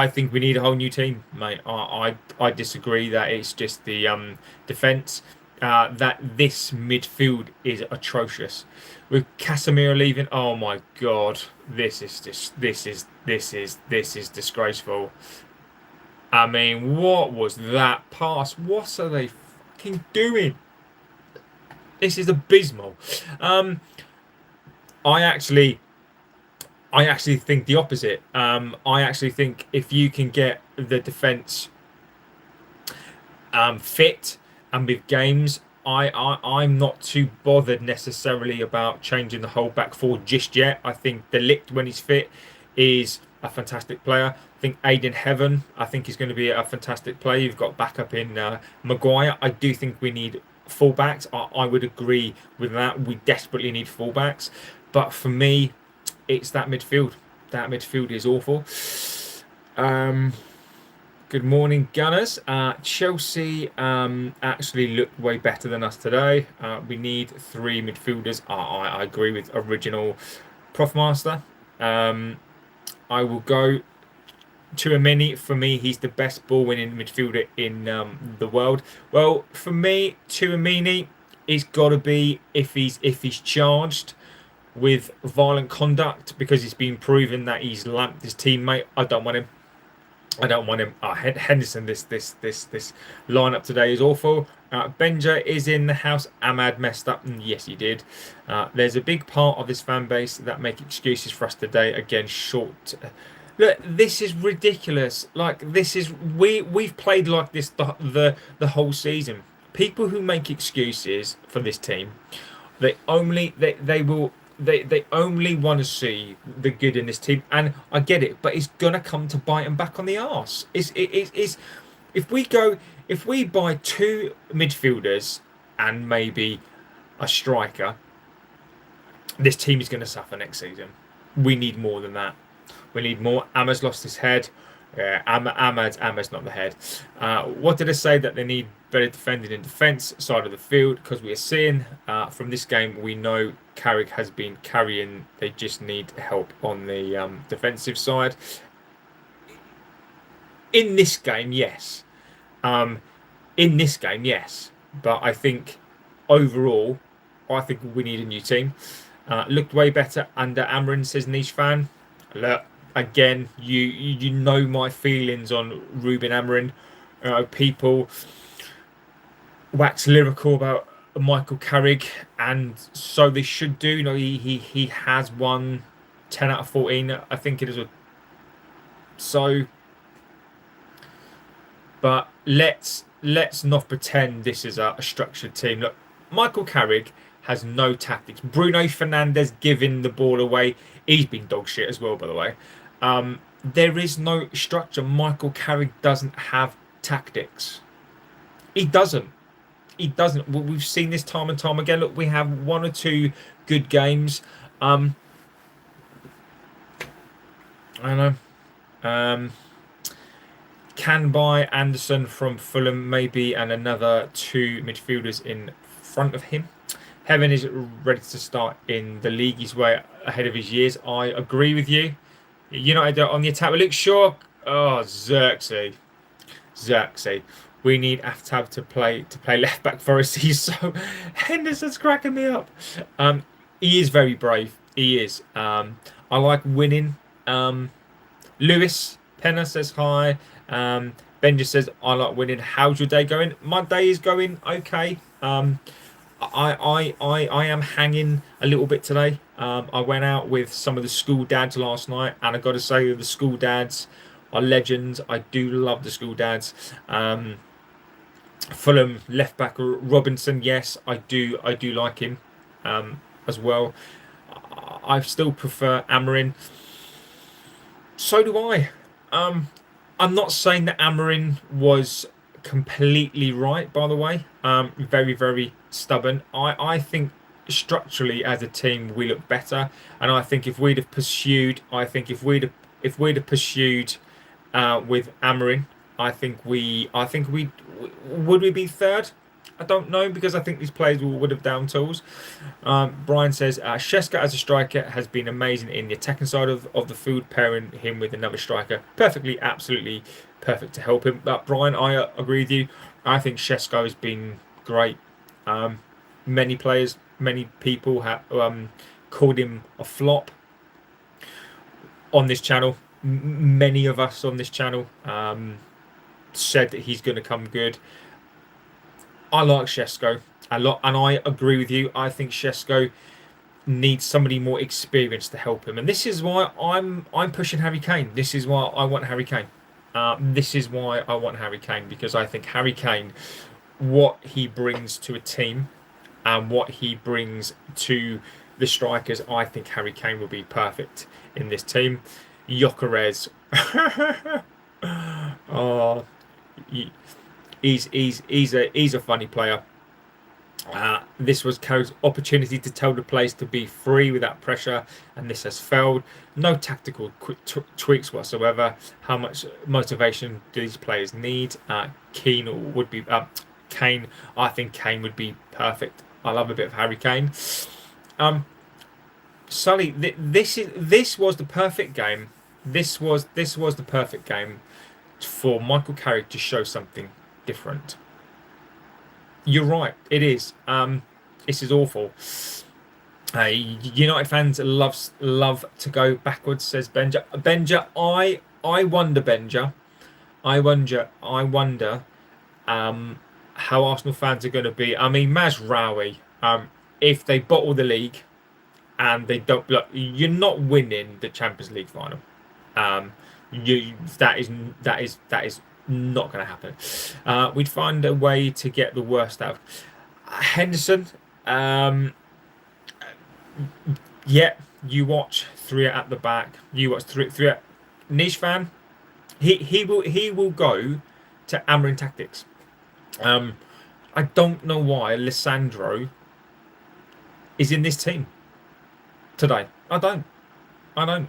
think we need a whole new team, mate. I disagree that it's just the defence. That this midfield is atrocious. With Casemiro leaving, oh my God, this is disgraceful. I mean, what was that pass? What are they fucking doing? This is abysmal. I actually think the opposite. I actually think if you can get the defence fit And with games, I'm not too bothered necessarily about changing the whole back four just yet. I think De Ligt, when he's fit, is a fantastic player. I think Aiden Heaven, I think he's going to be a fantastic player. You've got backup in Maguire. I do think we need fullbacks. I would agree with that. We desperately need fullbacks. But for me, it's that midfield. That midfield is awful. Good morning, Gunners. Chelsea actually looked way better than us today. We need three midfielders. I agree with original Profmaster. I will go to a mini. For me, he's the best ball-winning midfielder in the world. Well, for me, Tuamini, he's got to be if he's charged with violent conduct because it's been proven that he's lamped his teammate. I don't want him. I don't want him. Henderson, this lineup today is awful. Benja is in the house. Ahmad messed up. And yes, he did. There's a big part of this fan base that make excuses for us today. Again, short. Look, this is ridiculous. Like this is we've played like this the whole season. People who make excuses for this team, they only want to see the good in this team, and I get it, but it's gonna come to bite them back on the arse. If we buy two midfielders and maybe a striker, this team is going to suffer next season. We need more than that. We need more. Ahmad's lost his head. Ahmad's not the head. What did I say? That they need better defending in defence side of the field, because we are seeing from this game, we know Carrick has been carrying. They just need help on the defensive side. In this game, yes. But I think overall, I think we need a new team. Looked way better under Amarin, says Niche Fan. Look, again, you know my feelings on Ruben Amarin. People wax lyrical about Michael Carrick, and so they should do. You know, he has won 10 out of 14, I think it is. So, but let's not pretend this is a structured team. Look, Michael Carrick has no tactics. Bruno Fernandes giving the ball away. He's been dog shit as well, by the way. There is no structure. Michael Carrick doesn't have tactics. He doesn't. We've seen this time and time again. Look, we have one or two good games. I don't know. Can buy Anderson from Fulham maybe, and another two midfielders in front of him. Heaven is ready to start in the league. He's way ahead of his years. I agree with you. United on the attack. Luke Shaw. Oh, Xerxes. We need Aftab to play left back for us. He's so Henderson's cracking me up. He is very brave. He is. I like winning. Lewis Penner says hi. Benja says I like winning. How's your day going? My day is going okay. I am hanging a little bit today. I went out with some of the school dads last night, and I got to say the school dads are legends. I do love the school dads. Fulham left back Robinson, yes, I do like him as well. I still prefer Amarin. So do I. I'm not saying that Amarin was completely right, by the way. Very, very stubborn. I think structurally as a team we look better, and I think if we'd have pursued with Amarin, I think we would we be third? I don't know, because I think these players would have down tools. Brian says Sheska as a striker has been amazing in the attacking side of the field, pairing him with another striker. Absolutely perfect to help him. But Brian, I agree with you. I think Sheska has been great. Many people have called him a flop on this channel. Many of us on this channel said that he's going to come good. I like Shesko a lot, and I agree with you. I think Shesko needs somebody more experienced to help him, and this is why I'm pushing Harry Kane. This is why I want Harry Kane. Because I think Harry Kane what he brings to a team and what he brings to the strikers, I think Harry Kane will be perfect in this team. Gyökeres, oh, he's a funny player. This was Carrick's opportunity to tell the players to be free without pressure, and this has failed. No tactical tweaks whatsoever. How much motivation do these players need? Kane would be Kane. I think Kane would be perfect. I love a bit of Harry Kane. Sully, this was the perfect game. This was the perfect game for Michael Carrick to show something different. You're right. It is. This is awful. United fans love to go backwards, says Benja. Benja, I wonder, Benja. I wonder. How Arsenal fans are going to be. I mean, Mazraoui. If they bottle the league and they don't look, you're not winning the Champions League final. That is not going to happen. We'd find a way to get the worst out of Henderson. Yeah, you watch three at the back. You watch three at Niche fan. He will go to Amarin tactics. I don't know why Lissandro is in this team today. I don't know.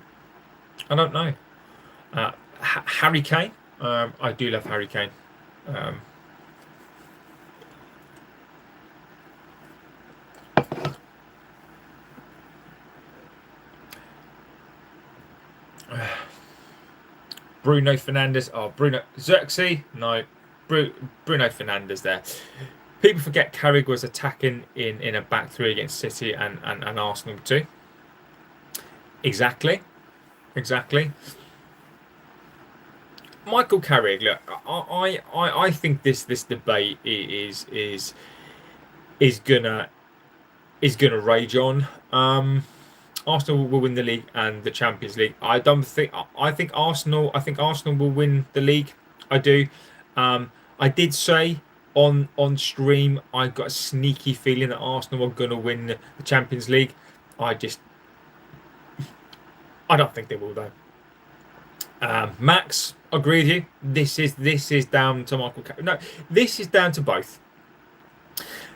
Harry Kane. I do love Harry Kane. Bruno Fernandes. Oh, Bruno Xerxes. No, Bruno Fernandes there. People forget Carrick was attacking in a back three against City and Arsenal too. Exactly. Michael Carrick. Look, I think this debate is gonna rage on. Arsenal will win the league and the Champions League. I think Arsenal will win the league. I do. I did say on stream I got a sneaky feeling that Arsenal are gonna win the Champions League. I don't think they will though. Max, agree with you. This is down to Michael Carrick. No, this is down to both.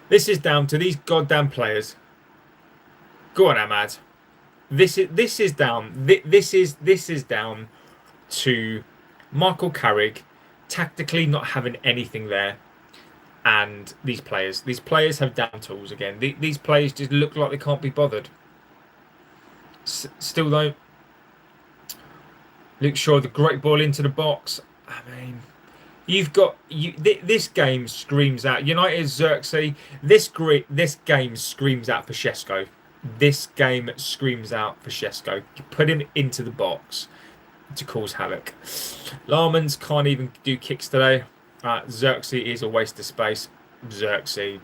This is down to these goddamn players. Go on, Ahmad. This is down to Michael Carrick tactically not having anything there, and these players. These players have down tools again. These players just look like they can't be bothered. Still though, Luke Shaw, the great ball into the box. I mean, this game screams out United Xerxes. This game screams out for Šeško. This game screams out for Šeško. You put him into the box to cause havoc. Larmans can't even do kicks today. Xerxes is a waste of space. Xerxes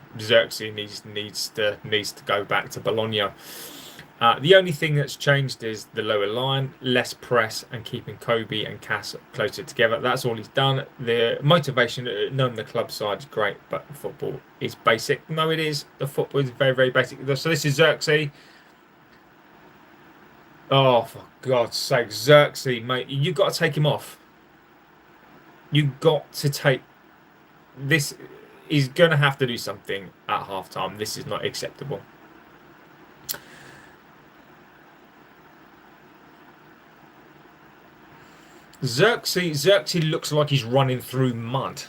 needs to go back to Bologna. The only thing that's changed is the lower line, less press, and keeping Kobbie and Cass closer together. That's all he's done. The motivation, none of the club side is great, but the football is basic. No, it is. The football is very, very basic. So this is Xerxes. Oh, for God's sake, Xerxes, mate, you've got to take him off. You've got to take this. He's going to have to do something at half-time. This is not acceptable. Xerxes looks like he's running through mud.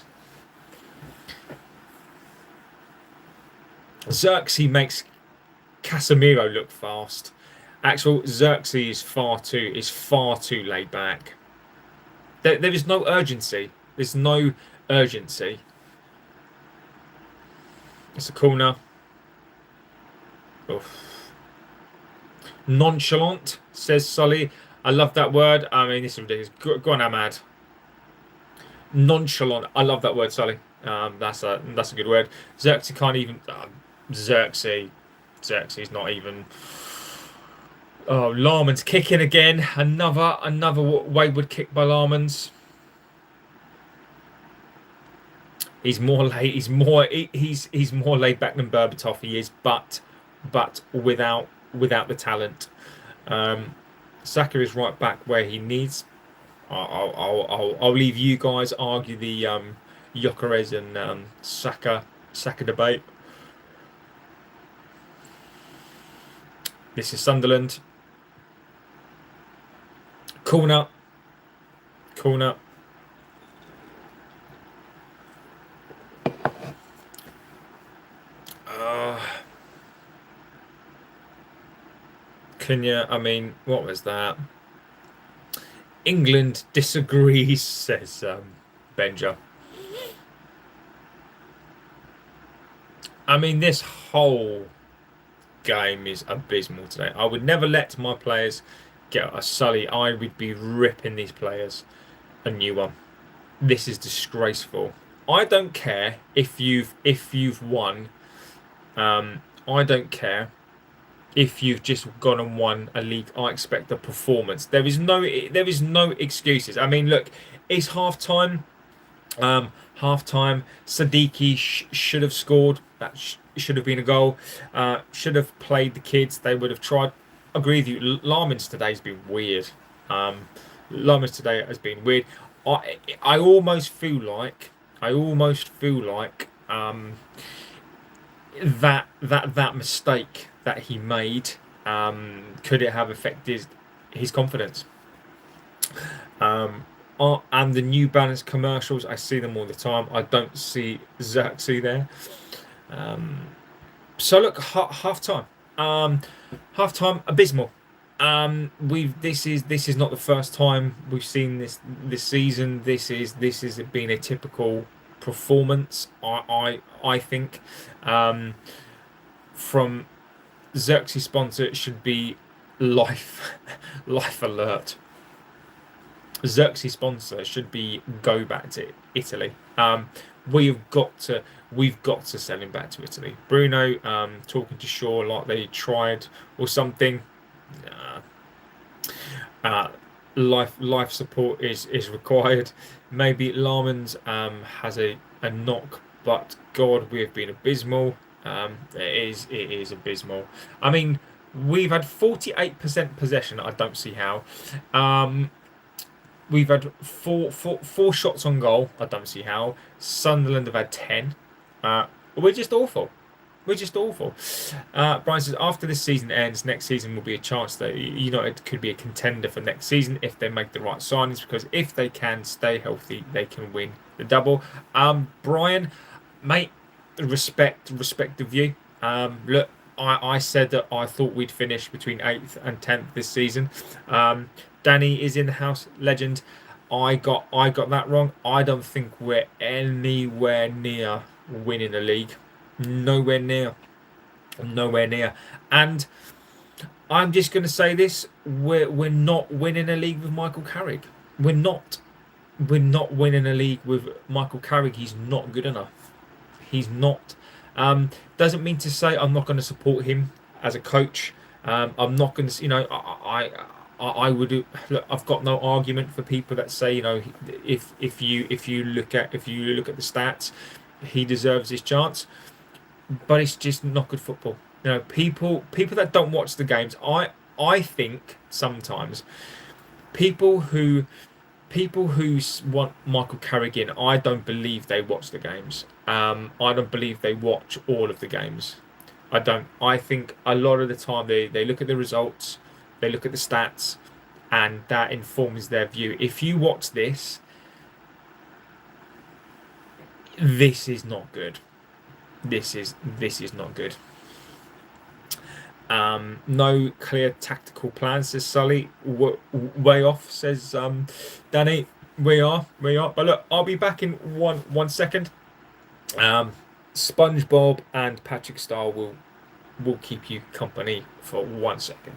Xerxes makes Casemiro look fast. Actual Xerxes is far too laid back. There is no urgency. There's no urgency. It's a corner. Oof. Nonchalant, says Sully. I love that word. I mean, this is ridiculous. Go on, Ahmad. Nonchalant. I love that word, Sully. That's a good word. Xerxes can't even. Xerxes not even. Oh, Larman's kicking again. Another wayward kick by Larman's. He's more late. He's more laid back than Berbatov. He is, but without the talent. Um, Saka is right back where he needs. I'll leave you guys argue the Gyökeres and Saka debate. This is Sunderland. Corner. Corner. Kenya, I mean, what was that? England disagrees, says Benja. I mean, this whole game is abysmal today. I would never let my players get a sully. I would be ripping these players a new one. This is disgraceful. I don't care if you've won. I don't care if you've just gone and won a league. I expect a performance. There is no excuses. I mean, look, it's half time. Half time. Sadiki should have scored. That should have been a goal. Should have played the kids. They would have tried. I agree with you. Larman's today has been weird. Larman's today has been weird. I almost feel like that mistake that he made, could it have affected his confidence? And the New Balance commercials, I see them all the time. I don't see Xerxes there. So look, half time. Half time abysmal. This is not the first time we've seen this season. This has been a typical performance. I think from Xerxes sponsor, it should be life alert. Xerxes sponsor should be go back to Italy. We've got to sell him back to Italy. Bruno talking to Shaw like they tried or something. Life support is required. Maybe Larman's has a knock, but God, we have been abysmal. It is abysmal. I mean, we've had 48% possession. I don't see how. We've had four shots on goal. I don't see how. Sunderland have had 10. We're just awful. We're just awful. Brian says, after this season ends, next season will be a chance that United could be a contender for next season if they make the right signings, because if they can stay healthy, they can win the double. Brian, mate, respect the view. Look, I said that I thought we'd finish between 8th and 10th this season. Danny is in the house, legend. I got that wrong. I don't think we're anywhere near winning the league. Nowhere near. And I'm just going to say this: we're not winning a league with Michael Carrick. We're not winning a league with Michael Carrick. He's not good enough. He's not. Doesn't mean to say I'm not going to support him as a coach. I'm not going to. I would look. I've got no argument for people that say, if you look at the stats, he deserves his chance. But it's just not good football. People that don't watch the games. I think sometimes people who want Michael Carrick in, I don't believe they watch the games. I don't believe they watch all of the games. I don't. I think a lot of the time they look at the results, they look at the stats, and that informs their view. If you watch this is not good. This is not good. No clear tactical plans, says Sully. Way off, says Danny. We are. But look, I'll be back in one second. SpongeBob and Patrick Star will keep you company for 1 second.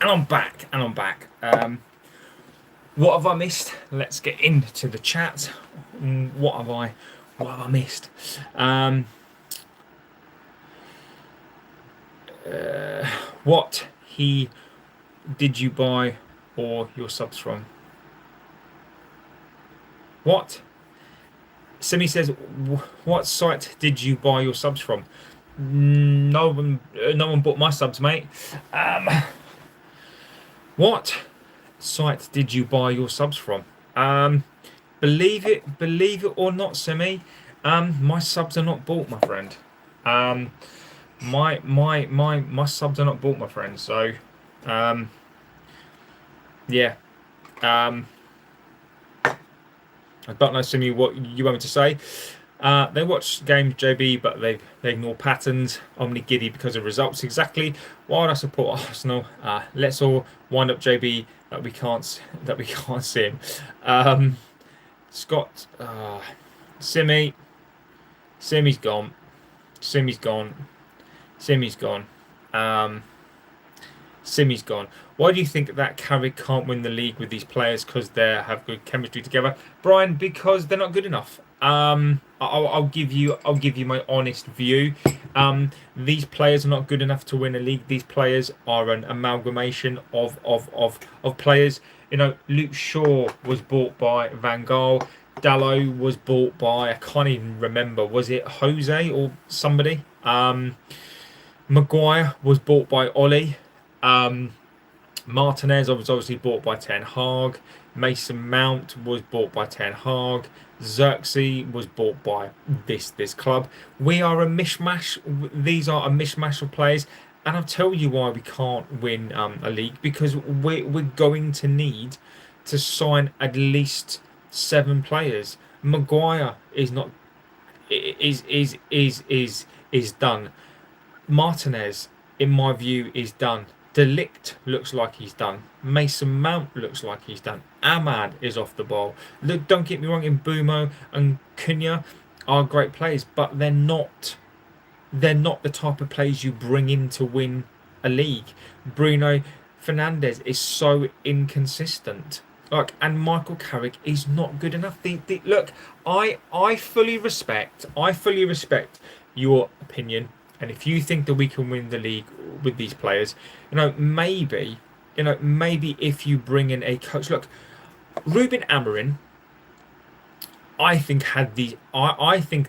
I'm back. What have I missed? Let's get into the chat. What have I missed? What did you buy or your subs from? What? Simi says, what site did you buy your subs from? No one bought my subs, mate. What site did you buy your subs from? Believe it or not, Simi, my subs are not bought, my friend. My subs are not bought, my friend. So, yeah. I don't know, Simi, what you want me to say. They watch games, JB, but they ignore patterns. Only giddy because of results. Exactly. Why would I support Arsenal? Let's all wind up JB that we can't see him. Scott, Simi's gone. Simi's gone. Simi's gone. Why do you think that Carrick can't win the league with these players? Because they have good chemistry together, Brian. Because they're not good enough. I'll give you my honest view. These players are not good enough to win a league. These players are an amalgamation of players. You know, Luke Shaw was bought by Van Gaal. Dallo was bought by, I can't even remember, was it Jose or somebody? Maguire was bought by Ollie. Martinez was obviously bought by Ten Hag. Mason Mount was bought by Ten Hag. Xerxes was bought by this club. We are a mishmash. These are a mishmash of players, and I'll tell you why we can't win a league, because we're going to need to sign at least 7 players. Maguire is not is done. Martinez, in my view, is done. De Ligt looks like he's done. Mason Mount looks like he's done. Ahmad is off the ball. Look, don't get me wrong, Mbumo and Cunha are great players, but they're not the type of players you bring in to win a league. Bruno Fernandes is so inconsistent. And Michael Carrick is not good enough. Look, I fully respect your opinion. And if you think that we can win the league with these players, maybe if you bring in a coach. Look, Ruben Amorim, I think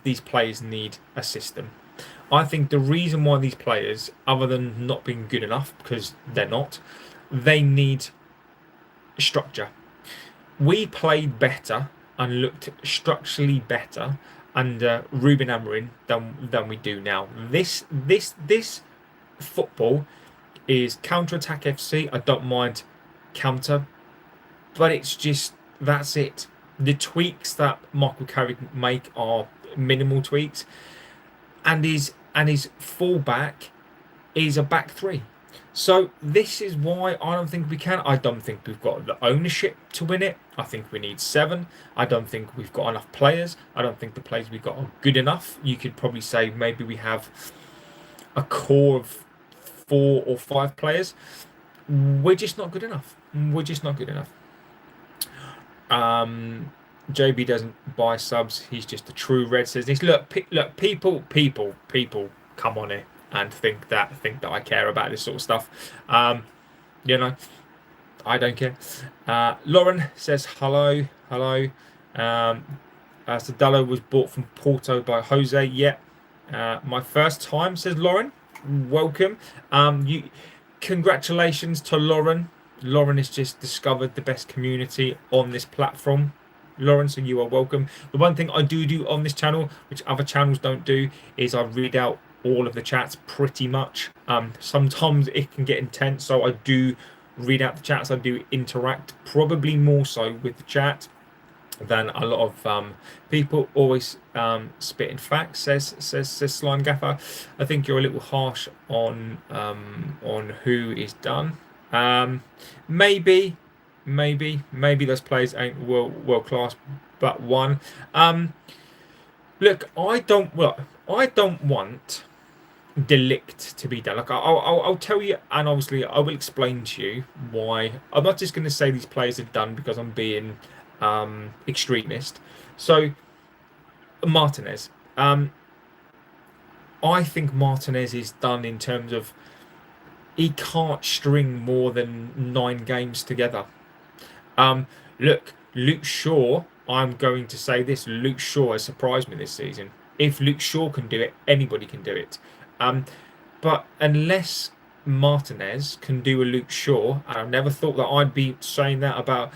these players need a system. I think the reason why these players, other than not being good enough, because they're not, they need structure. We played better and looked structurally better under Ruben Amorim than we do now. This football is counter-attack FC. I don't mind counter, but it's just, that's it. The tweaks that Michael Carrick make are minimal tweaks, and his fullback is a back 3. So this is why I don't think we can. I don't think we've got the ownership to win it. I think we need 7. I don't think we've got enough players. I don't think the players we've got are good enough. You could probably say maybe we have a core of 4 or 5 players. We're just not good enough. JB doesn't buy subs. He's just a true red. Says this. Look, people, come on here and think that I care about this sort of stuff. I don't care. Lauren says hello. So Dallo was bought from Porto by Jose. Yeah. My first time, says Lauren. Welcome. Congratulations to Lauren. Lauren has just discovered the best community on this platform. Lauren, so you are welcome. The one thing I do on this channel, which other channels don't do, is I read out all of the chats pretty much. Sometimes it can get intense, so I do read out the chats. I do interact, probably more so with the chat than a lot of people. Always spitting facts, says Slime Gaffer. I think you're a little harsh on who is done. Maybe those players ain't world class, but one. Look, I don't want delict to be done. Like I'll tell you, and obviously I will explain to you why. I'm not just going to say these players are done because I'm being extremist. So Martinez, I think Martinez is done in terms of he can't string more than 9 games together. Um, look, Luke Shaw. I'm going to say this: Luke Shaw has surprised me this season. If Luke Shaw can do it, anybody can do it. Um, But unless Martinez can do a Luke Shaw, and I never thought that I'd be saying that about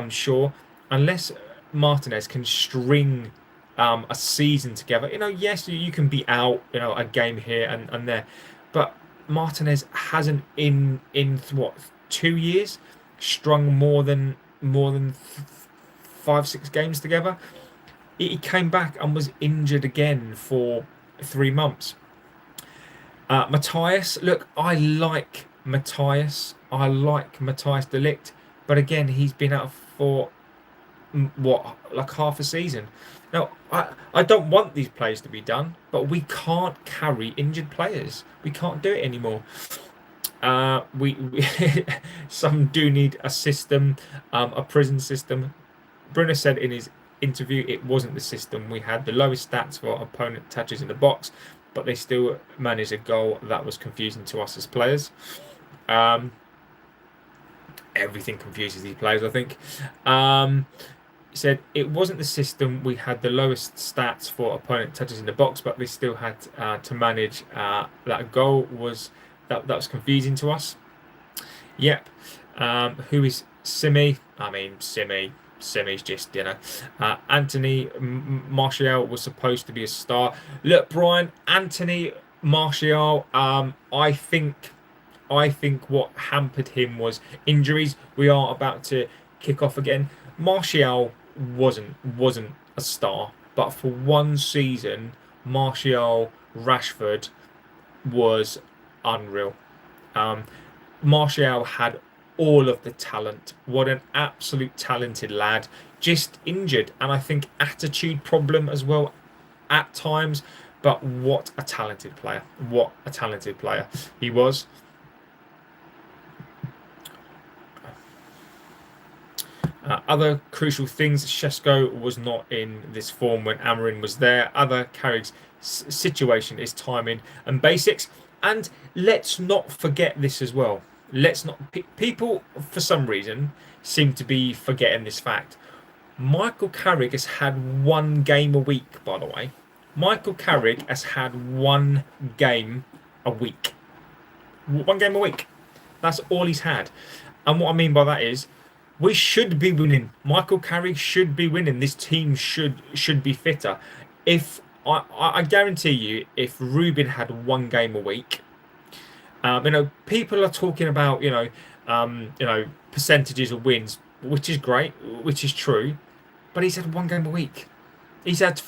Shaw, unless Martinez can string a season together, yes, you can be out, a game here and there, but Martinez hasn't in what 2 years strung more than 5-6 games together. He came back and was injured again for 3 months. Matthias, look, I like Matthias. I like Matthias de Ligt, but again, he's been out for what, like half a season. Now, I don't want these players to be done, but we can't carry injured players. We can't do it anymore. We some do need a system, a prison system. Bruno said in his interview it wasn't the system. We had the lowest stats for opponent touches in the box, but they still managed a goal that was confusing to us as players. Um, Everything confuses these players, I think. He said it wasn't the system. We had the lowest stats for opponent touches in the box, but they still had to manage that goal that was confusing to us. Yep. Who is Simi? I mean, Simi's just, Anthony Martial was supposed to be a star. Look, Brian, Anthony Martial, I think what hampered him was injuries. We are about to kick off again. Martial wasn't a star, but for one season, Martial Rashford was unreal. Um, Martial had all of the talent. What an absolute talented lad. Just injured, and I think attitude problem as well at times. But what a talented player! What a talented player he was. Other crucial things, Shesko was not in this form when Amarin was there. Other Carrick's situation is timing and basics. And let's not forget this as well. Let's not. People, for some reason, seem to be forgetting this fact. Michael Carrick has had 1 game a week, by the way. Michael Carrick has had 1 game a week. 1 game a week. That's all he's had. And what I mean by that is we should be winning. Michael Carrick should be winning. This team should be fitter. If I guarantee you, if Ruben had 1 game a week, people are talking about percentages of wins, which is great, which is true, but he's had 1 game a week. He's had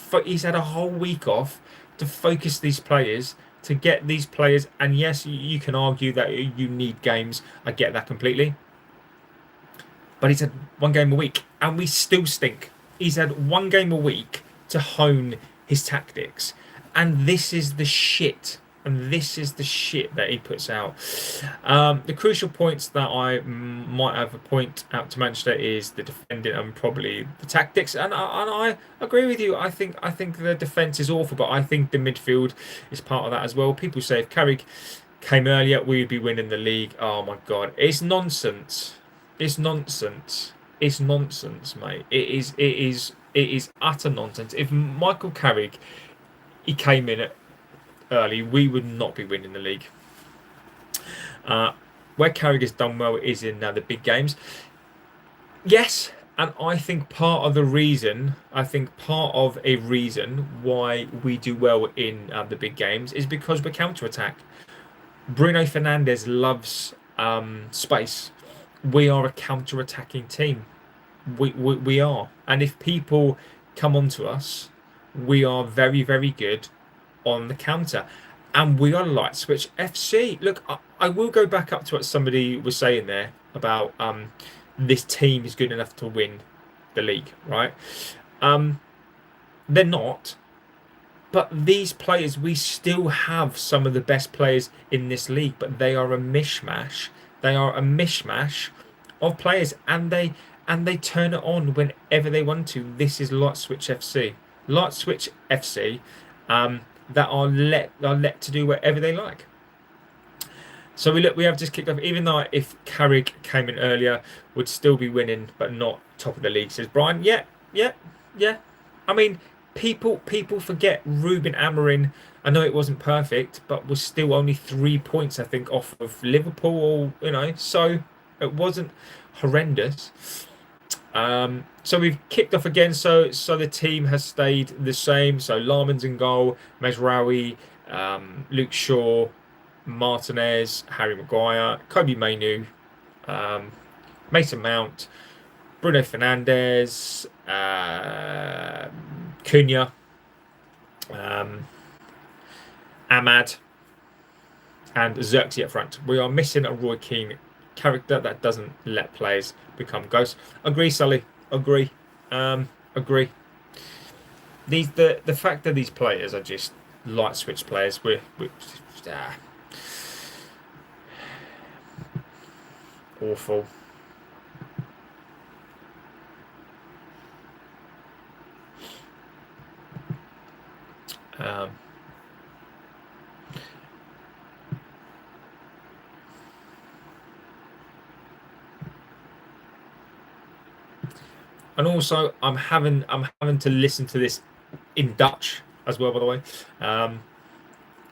a whole week off to focus these players, to get these players. And yes, you can argue that you need games. I get that completely. But he's had 1 game a week, and we still stink. He's had 1 game a week to hone his tactics, and this is the shit. And this is the shit that he puts out. The crucial points that I might have a point out to Manchester is the defending and probably the tactics. And I agree with you. I think the defence is awful, but I think the midfield is part of that as well. People say if Carrick came earlier, we would be winning the league. Oh my God, it's nonsense. It's nonsense. It's nonsense, mate. It is utter nonsense. If Michael Carrick he came in early, we would not be winning the league. Where Carrick has done well is in the big games. Yes, and I think part of a reason why we do well in the big games is because we're counter-attack. Bruno Fernandes loves space. We are a counter-attacking team. We are. And if people come onto us, we are very, very good on the counter. And we are light switch FC. Look, I will go back up to what somebody was saying there about this team is good enough to win the league, right? They're not. But these players, we still have some of the best players in this league, but they are a mishmash. They are a mishmash of players, and they turn it on whenever they want to. This is Light Switch FC, Light Switch FC, that are let to do whatever they like. So we have just kicked off. Even though if Carrick came in earlier, would still be winning, but not top of the league. Says Brian. Yeah, yeah, yeah. I mean, people forget Ruben Amorim. I know it wasn't perfect, but was still only 3 points, I think, off of Liverpool. So it wasn't horrendous. So we've kicked off again. So the team has stayed the same. So Larman's in goal, Mesraoui, Luke Shaw, Martinez, Harry Maguire, Kobbie Mainoo, Mason Mount, Bruno Fernandes, Cunha, Ahmad, and Xerxes up front. We are missing a Roy Keane character that doesn't let players become ghosts. Agree, Sully. Agree. Agree. The fact that these players are just light switch players. We're awful. And also, I'm having to listen to this in Dutch as well, by the way,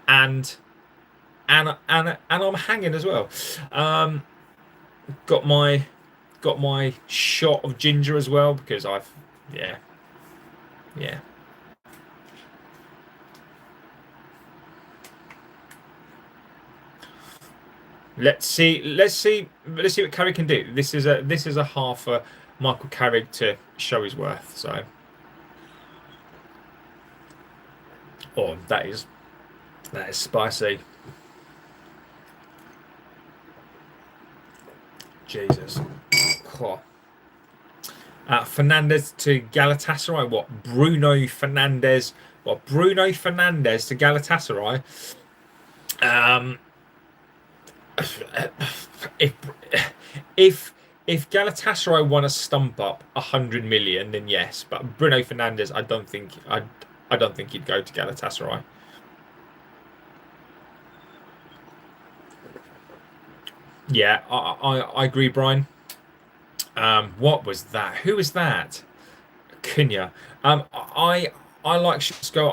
and I'm hanging as well. Got my shot of ginger as well because yeah. Let's see what Carrick can do. This is a half for Michael Carrick to show his worth. So, that is spicy. Jesus. Oh. Fernandes to Galatasaray. What? Bruno Fernandes. What? Bruno Fernandes to Galatasaray. If Galatasaray want to stump up 100 million, then yes. But Bruno Fernandes, I don't think he'd go to Galatasaray. Yeah, I agree, Brian. What was that? Who was that? Cunha. I like Shesko.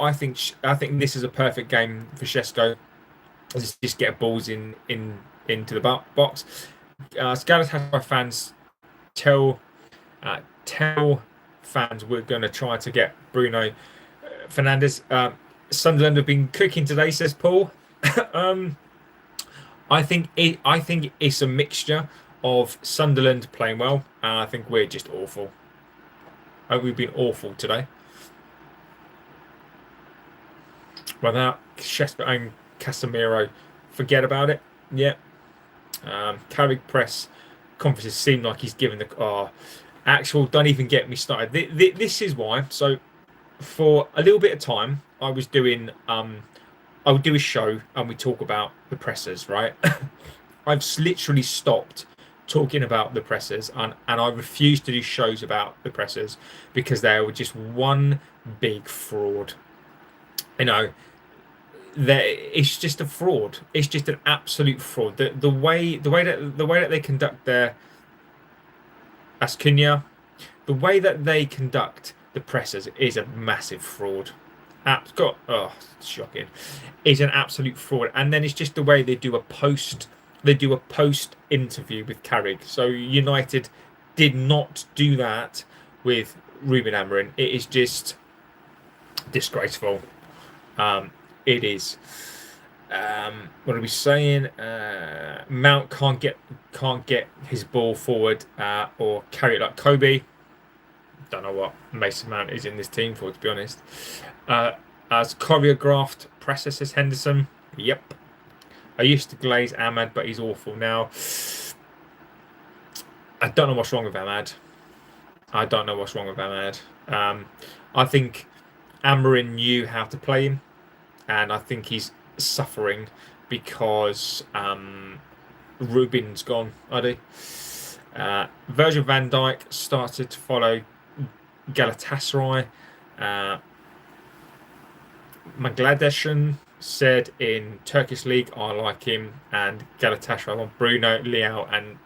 I think this is a perfect game for Shesko. Just get balls into the box. Galatasaray fans, tell fans we're going to try to get Bruno Fernandes. Sunderland have been cooking today, says Paul. I think it's a mixture of Sunderland playing well, and I think we're just awful. We've been awful today. Without Shesko and Casemiro, forget about it. Yeah. Carrick press conferences seem like he's given the actual. Don't even get me started. This is why. So for a little bit of time, I would do a show and we talk about the pressers, right? I've literally stopped talking about the pressers and I refuse to do shows about the pressers because they were just one big fraud. It's just a fraud. It's just an absolute fraud. The way that they conduct their Cunha, the way that they conduct the pressers is a massive fraud. Shocking. Is an absolute fraud. And then it's just the way they do a post interview with Carrick. So United did not do that with Ruben Amorim. It is just disgraceful. It is. What are we saying? Mount can't get his ball forward or carry it like Kobbie. Don't know what Mason Mount is in this team for, to be honest. As choreographed presser, says Henderson. Yep. I used to glaze Ahmad, but he's awful now. I don't know what's wrong with Ahmad. I think Amorim knew how to play him, and I think he's suffering because Rubin's gone. Virgil van Dijk started to follow Galatasaray. Bangladeshan said in Turkish League, I like him, and Galatasaray on Bruno, Leao, and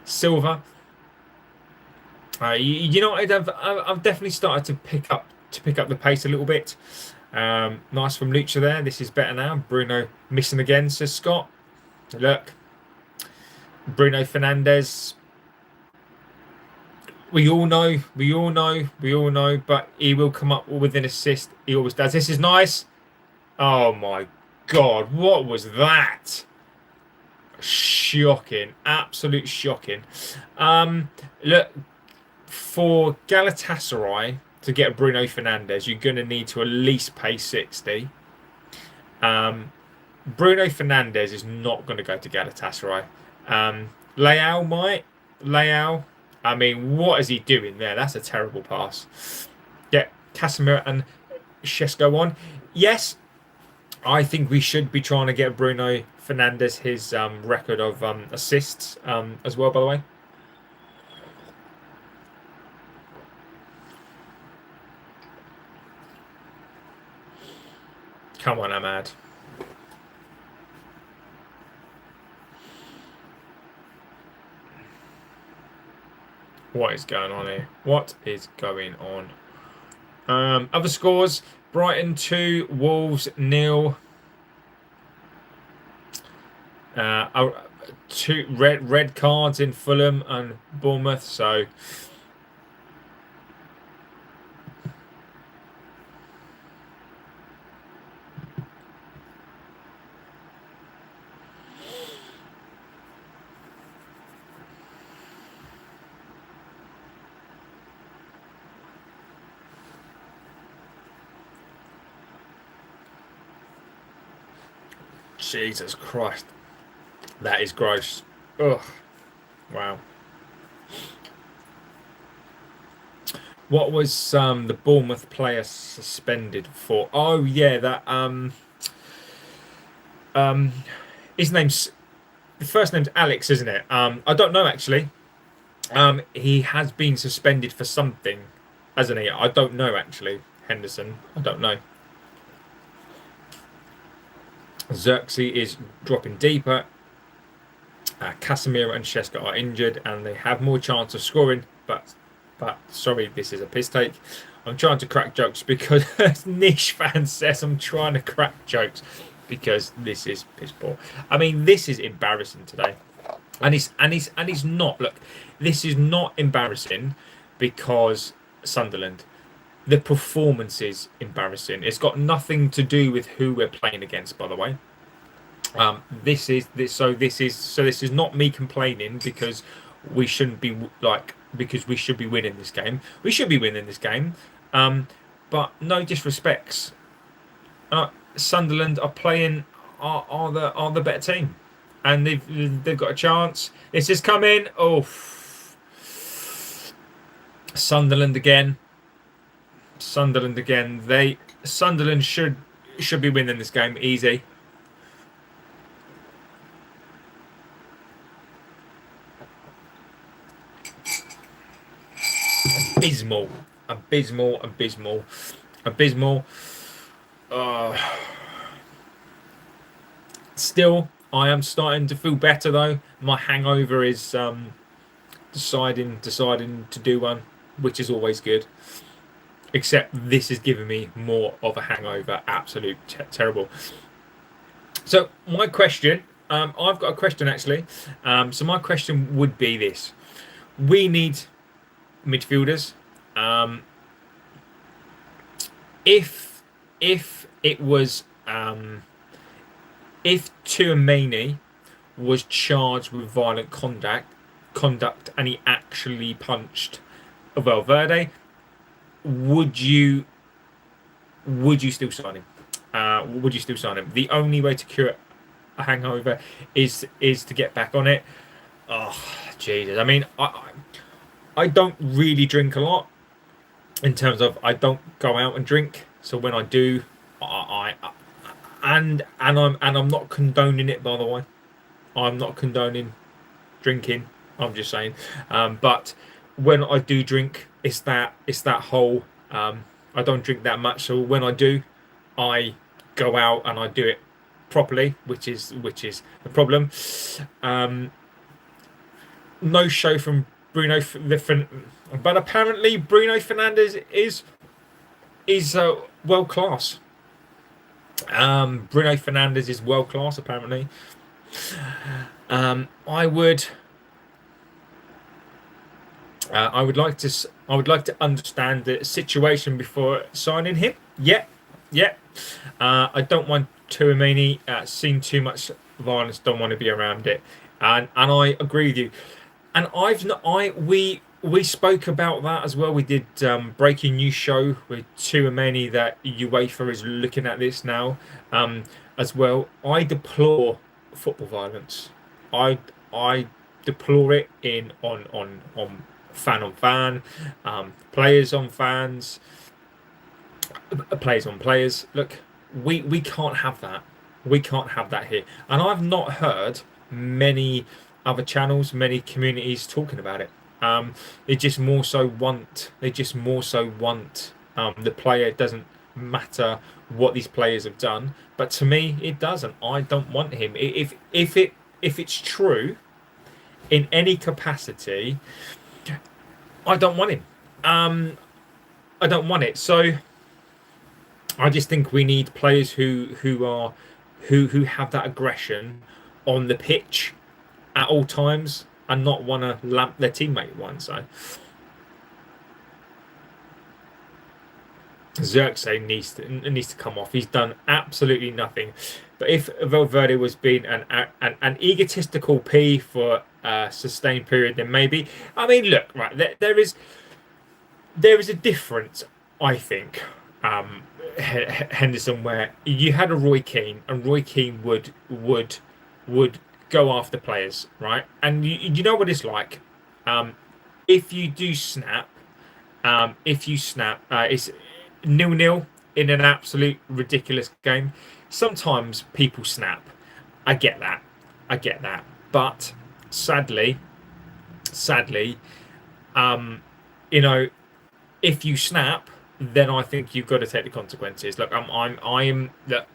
Silva. United I've definitely started to pick up the pace a little bit. Nice from Lucha there. This is better now. Bruno missing again, says Scott. Look, Bruno Fernandez. We all know, but he will come up with an assist. He always does. This is nice. Oh my God, what was that? Shocking, absolute shocking. Look, for Galatasaray to get Bruno Fernandes, you're going to need to at least pay 60. Bruno Fernandes is not going to go to Galatasaray. Leao might. Leao, I mean, what is he doing there? That's a terrible pass. Get Casemiro and Šeško on. Yes, I think we should be trying to get Bruno Fernandes his record of assists as well, by the way. Come on, Ahmad. What is going on here? What is going on? Other scores: Brighton 2, Wolves 0. Two red cards in Fulham and Bournemouth. So Jesus Christ, that is gross. Ugh, wow. What was the Bournemouth player suspended for? Oh yeah, that his name's the first name's Alex, isn't it? I don't know actually. He has been suspended for something, hasn't he? I don't know actually. Henderson, I don't know. Xerxes is dropping deeper. Casemiro and Šeško are injured, and they have more chance of scoring. But sorry, this is a piss take. I'm trying to crack jokes because niche fan says I'm trying to crack jokes because this is piss poor. I mean, this is embarrassing today, and he's not. Look, this is not embarrassing because Sunderland. The performance is embarrassing. It's got nothing to do with who we're playing against, by the way. This is not me complaining because we shouldn't be because we should be winning this game. We should be winning this game. But no disrespects. Sunderland are playing are the better team, and they've got a chance. This is coming. Oh, Sunderland again. Sunderland should be winning this game easy. Abysmal. Still, I am starting to feel better though. My hangover is deciding to do one, which is always good. Except this is giving me more of a hangover. Absolute terrible. So my question, I've got a question actually. So my question would be this: we need midfielders. If it was if Tuamini was charged with violent conduct and he actually punched Valverde, would you still sign him? Would you still sign him? The only way to cure a hangover is to get back on it. Oh Jesus! I mean, I don't really drink a lot, in terms of I don't go out and drink. So when I do, I I'm not condoning it, by the way. I'm not condoning drinking. I'm just saying. But when I do drink, it's that whole. I don't drink that much, so when I do, I go out and I do it properly, which is the problem. Um, no show from Bruno, but apparently Bruno Fernandez is world class. Bruno Fernandez is world class apparently. I would I would like to understand the situation before signing him. Yeah, yeah. I don't want Tuamini. Seen too much violence. Don't want to be around it. And I agree with you. And I've not. We spoke about that as well. We did breaking news show with Tuamini that UEFA is looking at this now as well. I deplore football violence. I I deplore it in on fan on fan, players on fans, players on players. Look, we can't have that. We can't have that here. And I've not heard many other channels, many communities talking about it. They just more so want. They just more so want the player. It doesn't matter what these players have done, but to me, it doesn't. I don't want him. If it's true in any capacity, I don't want him. I don't want it. So I just think we need players who have that aggression on the pitch at all times and not want to lamp their teammate one. So Xerxes needs to come off. He's done absolutely nothing. But if Valverde was being an egotistical P for a sustained period, then maybe. I mean, look, right there is a difference, I think. Henderson, where you had a Roy Keane, and Roy Keane would go after players, right? And you know what it's like. If you do snap, it's 0-0 in an absolute ridiculous game. Sometimes people snap. I get that. I get that. But sadly, you know, if you snap, then I think you've got to take the consequences. Look, I am. Look,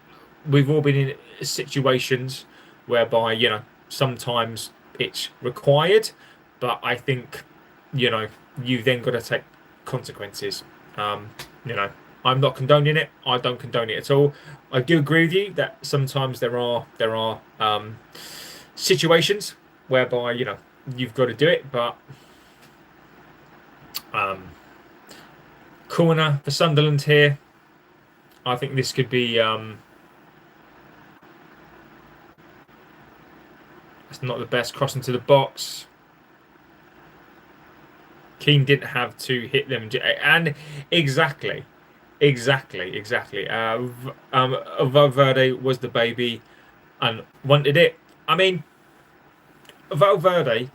we've all been in situations whereby sometimes it's required, but I think you then got to take consequences. You know, I'm not condoning it. I don't condone it at all. I do agree with you that sometimes there are situations whereby you've got to do it, but corner for Sunderland here. I think this could be. It's not the best crossing to the box. Keane didn't have to hit them, and exactly. Valverde was the baby and wanted it. I mean, Valverde.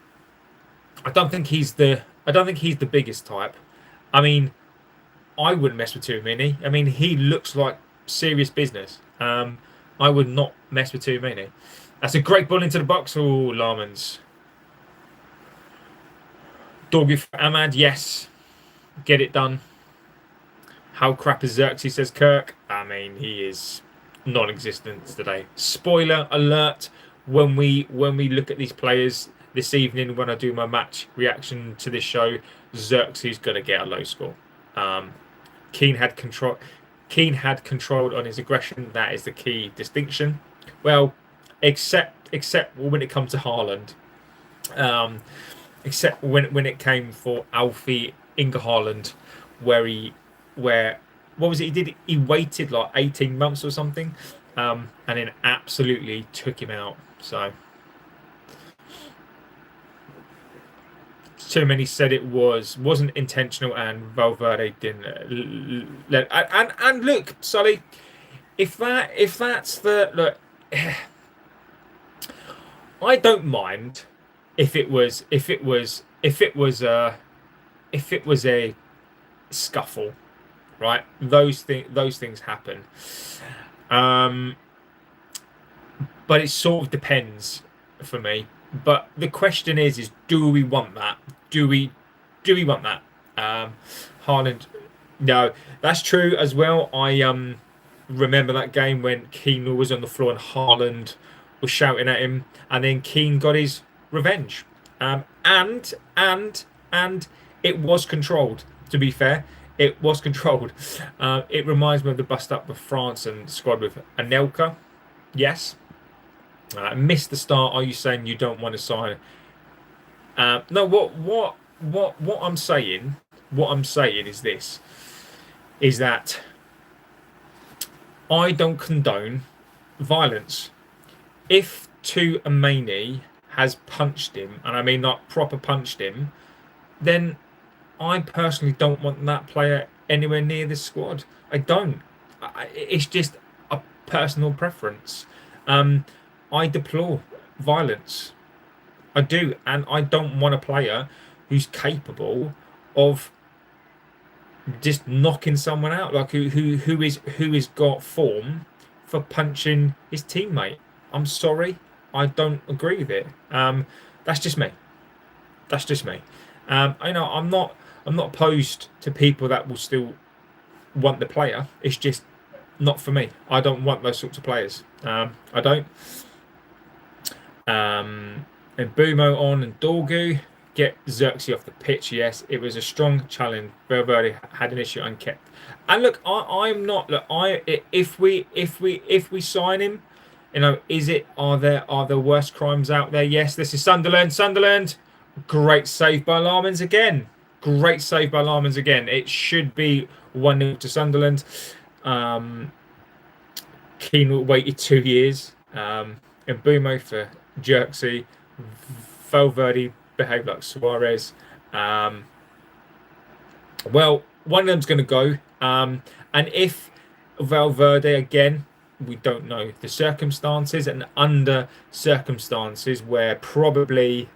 I don't think he's the biggest type. I mean, I wouldn't mess with Tuamini. I mean, he looks like serious business. I would not mess with Tuamini. That's a great ball into the box. Oh, Larmans. Dorgu for Ahmad, yes. Get it done. How crap is Xerxes, says Kirk. I mean, he is non-existent today. Spoiler alert, when we look at these players this evening, when I do my match reaction to this show, Xerxes is going to get a low score. Keane had control on his aggression. That is the key distinction. Well, except when it comes to Haaland. Except when it came for Alfie Inga Haaland, where what was it he did? He waited like 18 months or something, and then absolutely took him out. So too many said it wasn't intentional, and Valverde didn't let. And look, Sully, if that's the look, I don't mind if it was a scuffle, right? Those things happen. But it sort of depends for me. But the question is do we want that? Do we want that? Haaland, no, that's true as well. I remember that game when Keane was on the floor and Haaland was shouting at him, and then Keane got his revenge. And it was controlled. To be fair, it was controlled. It reminds me of the bust up with France and squad with Anelka. Yes. Missed the start. Are you saying you don't want to sign? No. What I'm saying. What I'm saying is this: is that I don't condone violence. If Mainoo has punched him, and I mean not proper punched him, then I personally don't want that player anywhere near this squad. I don't. It's just a personal preference. I deplore violence. I do, and I don't want a player who's capable of just knocking someone out, like who is got form for punching his teammate. I'm sorry, I don't agree with it. That's just me. That's just me. I know I'm not opposed to people that will still want the player. It's just not for me. I don't want those sorts of players. I don't. And Bumo on and Dorgu get Xerxes off the pitch. Yes, it was a strong challenge. Valverde had an issue unkept. And look, I'm not. Look, if we sign him, you know, are there worse crimes out there? Yes, this is Sunderland. Sunderland, great save by Larmans again. Great save by Larmans again. It should be 1-0 to Sunderland. Keane waited 2 years. And Bumo for Xerxes. Valverde behaved like Suarez. Well, one of them's going to go. And if Valverde again, we don't know the circumstances, and under circumstances where probably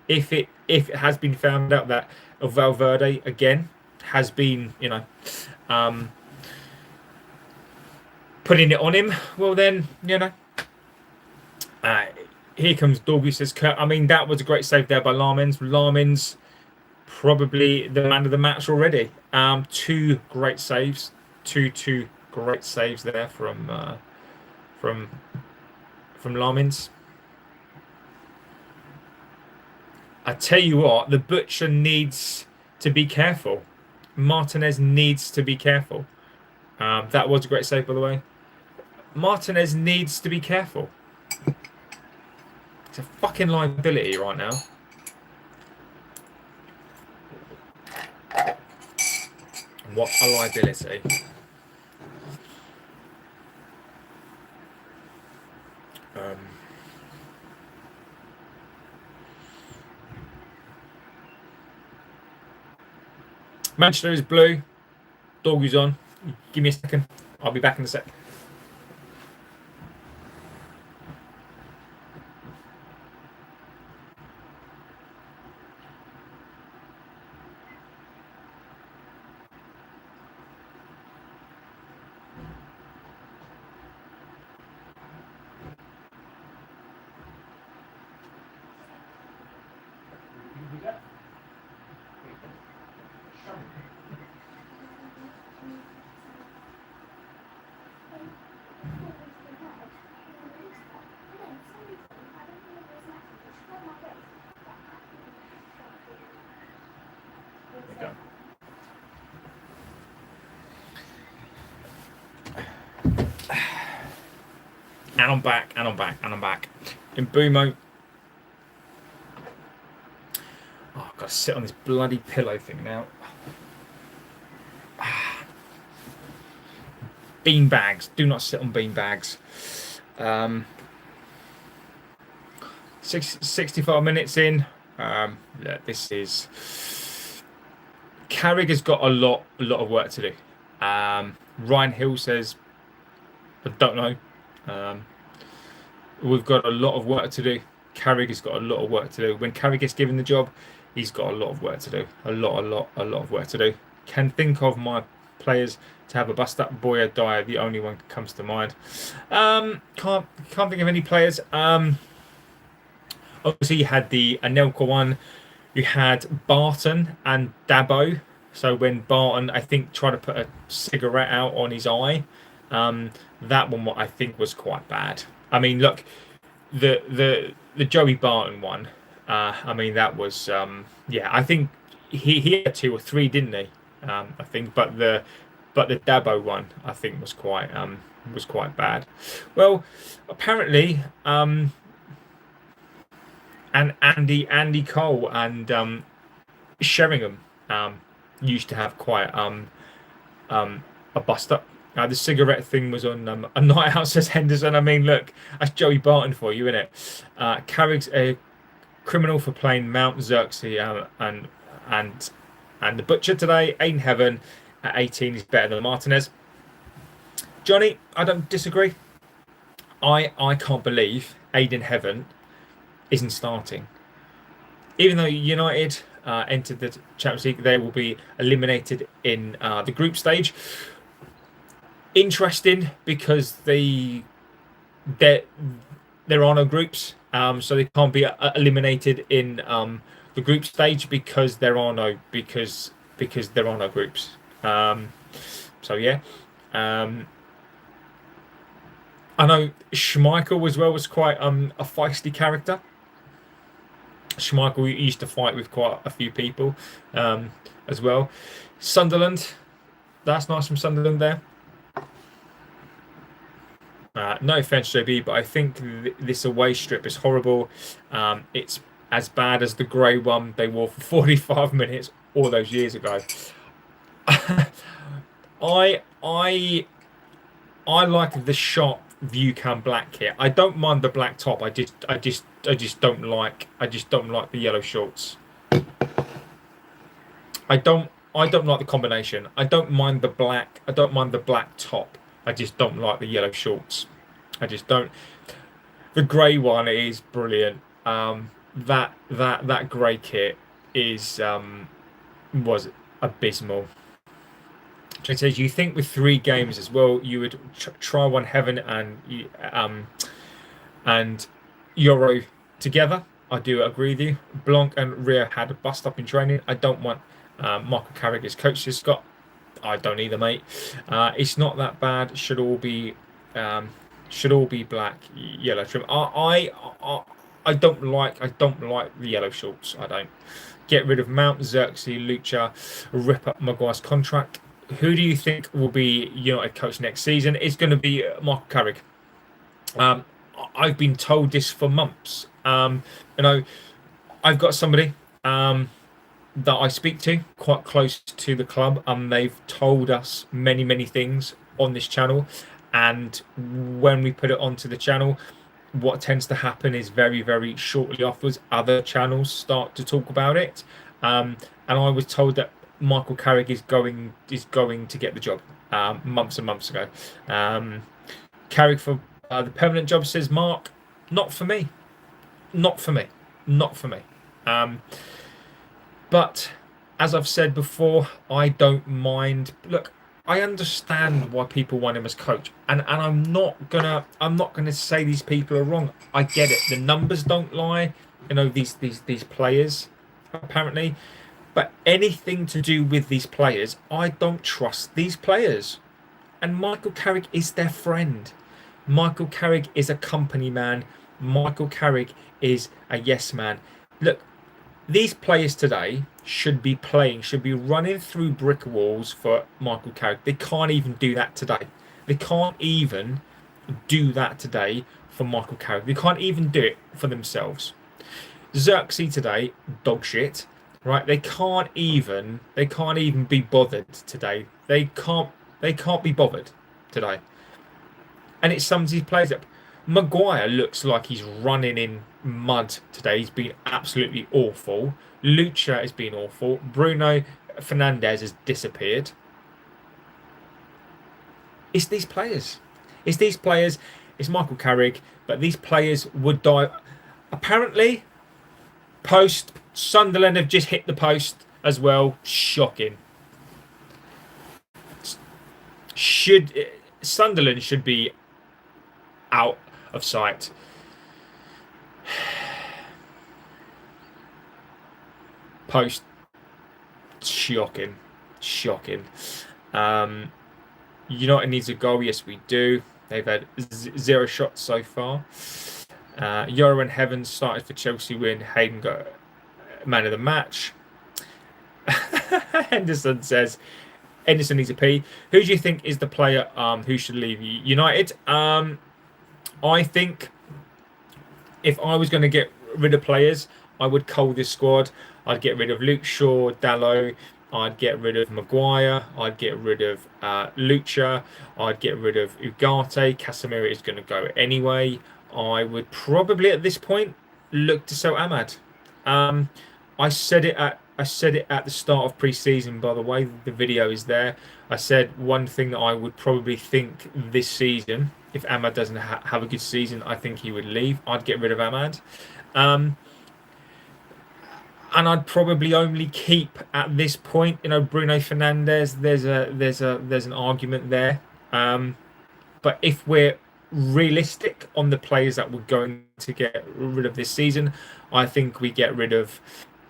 if it has been found out that Valverde again has been, you know, putting it on him, well then, you know, here comes Dorgu, says Kurt. I mean, that was a great save there by Larmans. Larmans probably the man of the match already. Two great saves. Two great saves there from Larmans. I tell you what, the butcher needs to be careful. Martinez needs to be careful. That was a great save, by the way. Martinez needs to be careful. It's a fucking liability right now. What a liability. Manchester is blue. Dorgu's on. Give me a second. I'll be back in a sec. And I'm back. In Bumo. Oh, I've got to sit on this bloody pillow thing now. Bean bags. Do not sit on bean bags. 65 minutes in. Yeah, this is... Carrick has got a lot of work to do. Ryan Hill says, I don't know. We've got a lot of work to do. Carrick has got a lot of work to do. When Carrick gets given the job, he's got a lot of work to do. A lot of work to do. can think of my players to have a bust up. Boy or Dyer, the only one that comes to mind. Can't think of any players. Obviously you had the Anelka one. You had Barton and Dabo. So when Barton, I think, tried to put a cigarette out on his eye, that one I think was quite bad. I mean, look, the Joey Barton one. I mean, that was yeah. I think he had 2 or 3, didn't he? I think, but the Dabo one I think was quite bad. Well, apparently, and Andy Cole and Sheringham used to have quite a bust up. The cigarette thing was on a night out, says Henderson. I mean, look, that's Joey Barton for you, isn't it? Carrick's a criminal for playing Mount Xerxes and the Butcher today. Ain't Heaven at 18 is better than Martinez. Johnny, I don't disagree. I can't believe Aiden Heaven isn't starting. Even though United entered the Champions League, they will be eliminated in the group stage. Interesting because they're on no groups, so they can't be eliminated in the group stage because there are no groups. So yeah, I know Schmeichel as well was quite a feisty character. Schmeichel used to fight with quite a few people as well. Sunderland, that's nice from Sunderland there. No offense, JB, but I think this away strip is horrible. It's as bad as the grey one they wore for 45 minutes all those years ago. I like the sharp view cam black kit. I don't mind the black top. I just don't like the yellow shorts. I don't like the combination. I don't mind the black. I don't mind the black top. I just don't like the yellow shorts. I just don't. The grey one is brilliant. That grey kit was abysmal. It says you think with 3 games as well, you would try one Heaven and Euro together. I do agree with you. Blanc and Rio had a bust up in training. I don't want Michael Carrick as coach. Scott, I don't either, mate. It's not that bad. Should all be black, yellow trim. I don't like the yellow shorts. I don't. Get rid of Mount, Xerxes, Lucha, rip up Maguire's contract. Who do you think will be United coach next season? It's going to be Michael Carrick. I've been told this for months. I've got somebody that I speak to quite close to the club, and they've told us many things on this channel. And when we put it onto the channel, what tends to happen is very shortly afterwards, other channels start to talk about it. And I was told that Michael Carrick is going to get the job months and months ago. Carrick for the permanent job, says Mark. Not for me. But as I've said before, I don't mind. Look, I understand why people want him as coach, and I'm not gonna say these people are wrong. I get it. The numbers don't lie. These players apparently. But anything to do with these players, I don't trust these players. And Michael Carrick is their friend. Michael Carrick is a company man. Michael Carrick is a yes man. Look, these players today should be running through brick walls for Michael Carrick. They can't even do that today. They can't even do that today for Michael Carrick. They can't even do it for themselves. Xerxes today, dog shit. Right, they can't even be bothered today. They can't be bothered today. And it sums these players up. Maguire looks like he's running in mud today. He's been absolutely awful. Lucha has been awful. Bruno Fernandez has disappeared. It's these players. It's Michael Carrick, but these players would die. Apparently, Sunderland have just hit the post as well. Shocking. Should Sunderland should be out of sight. Post, shocking, shocking. Um, United needs a goal. Yes, we do. They've had zero shots so far. Euro and Heaven started for Chelsea when Hayden got man of the match. Henderson says Henderson needs a P. Who do you think is the player who should leave United? I think if I was going to get rid of players, I would cull this squad. I'd get rid of Luke Shaw, Dalot. I'd get rid of Maguire. I'd get rid of Lucha. I'd get rid of Ugarte. Casemiro is going to go anyway. I would probably at this point look to sell Ahmad. I said it at the start of pre-season. By the way, the video is there. I said one thing that I would probably think this season, if Ahmad doesn't have a good season, I think he would leave. I'd get rid of Ahmad. And I'd probably only keep at this point, Bruno Fernandes. There's an argument there. But if we're realistic on the players that we're going to get rid of this season, I think we get rid of.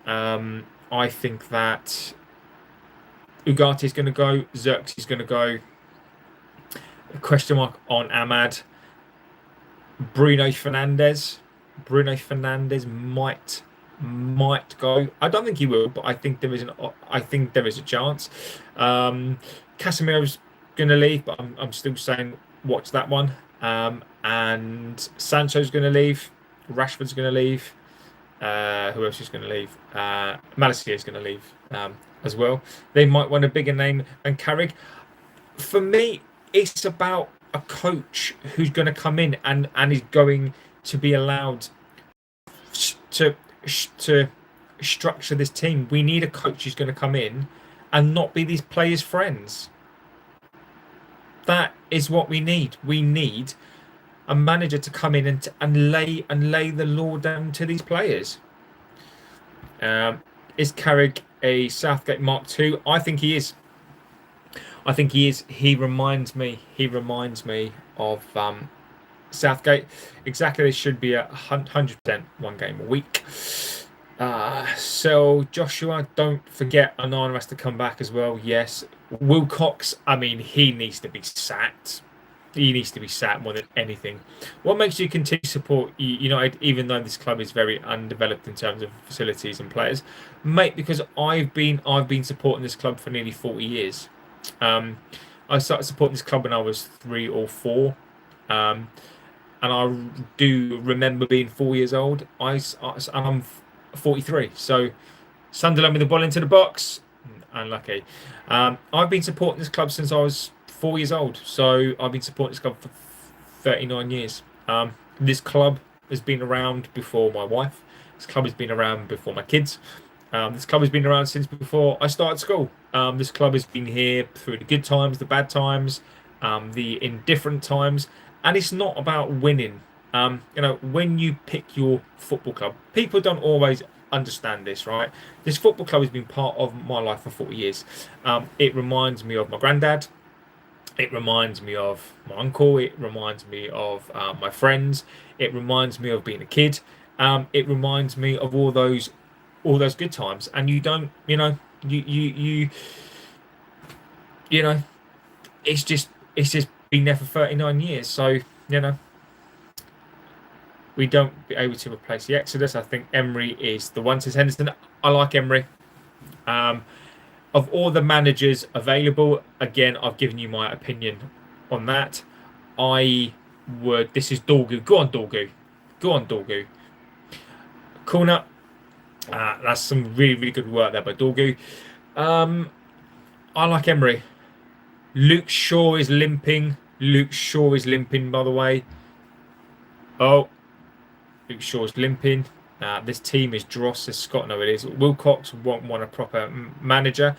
I think that Ugarte is going to go. Xerxes is going to go. Question mark on Ahmad. Bruno Fernandes. Bruno Fernandes might go. I don't think he will, but I think there is a chance. Casemiro's going to leave, but I'm still saying watch that one. And Sancho's going to leave. Rashford's going to leave. Who else is going to leave? Malacia is going to leave as well. They might want a bigger name than Carrick. For me, it's about a coach who's going to come in and is going to be allowed to structure this team. We need a coach who's going to come in and not be these players' friends. That is what we need. We need a manager to come in and lay the law down to these players. Is Carrick a Southgate Mark II? I think he is. He reminds me of Southgate. Exactly, they should be 100% one game a week. So Joshua, don't forget Onana has to come back as well. Yes, Wilcox. I mean, he needs to be sacked. He needs to be sacked more than anything. What makes you continue to support United, even though this club is very undeveloped in terms of facilities and players, mate? Because I've been supporting this club for nearly 40 years. I started supporting this club when I was 3 or 4, and I do remember being 4 years old. And I'm 43, so Sunderland with the ball into the box, unlucky. I've been supporting this club since I was 4 years old, so I've been supporting this club for 39 years. This club has been around before my wife. This club has been around before my kids. This club has been around since before I started school. This club has been here through the good times, the bad times, the indifferent times, and it's not about winning. When you pick your football club, people don't always understand this, right? This football club has been part of my life for 40 years. It reminds me of my granddad. It reminds me of my uncle. It reminds me of my friends. It reminds me of being a kid. It reminds me of all those good times. And you don't, it's just been there for 39 years. So, we don't be able to replace the Exodus. I think Emery is the one. Says Henderson. I like Emery. Of all the managers available, again, I've given you my opinion on that. This is Dorgu. Go on, Dorgu. Corner. That's some really, really good work there by Dorgu. I like Emery. Luke Shaw is limping. By the way. Oh, Luke Shaw's limping. This team is dross as Scott. No, it is. Wilcox won't want a proper manager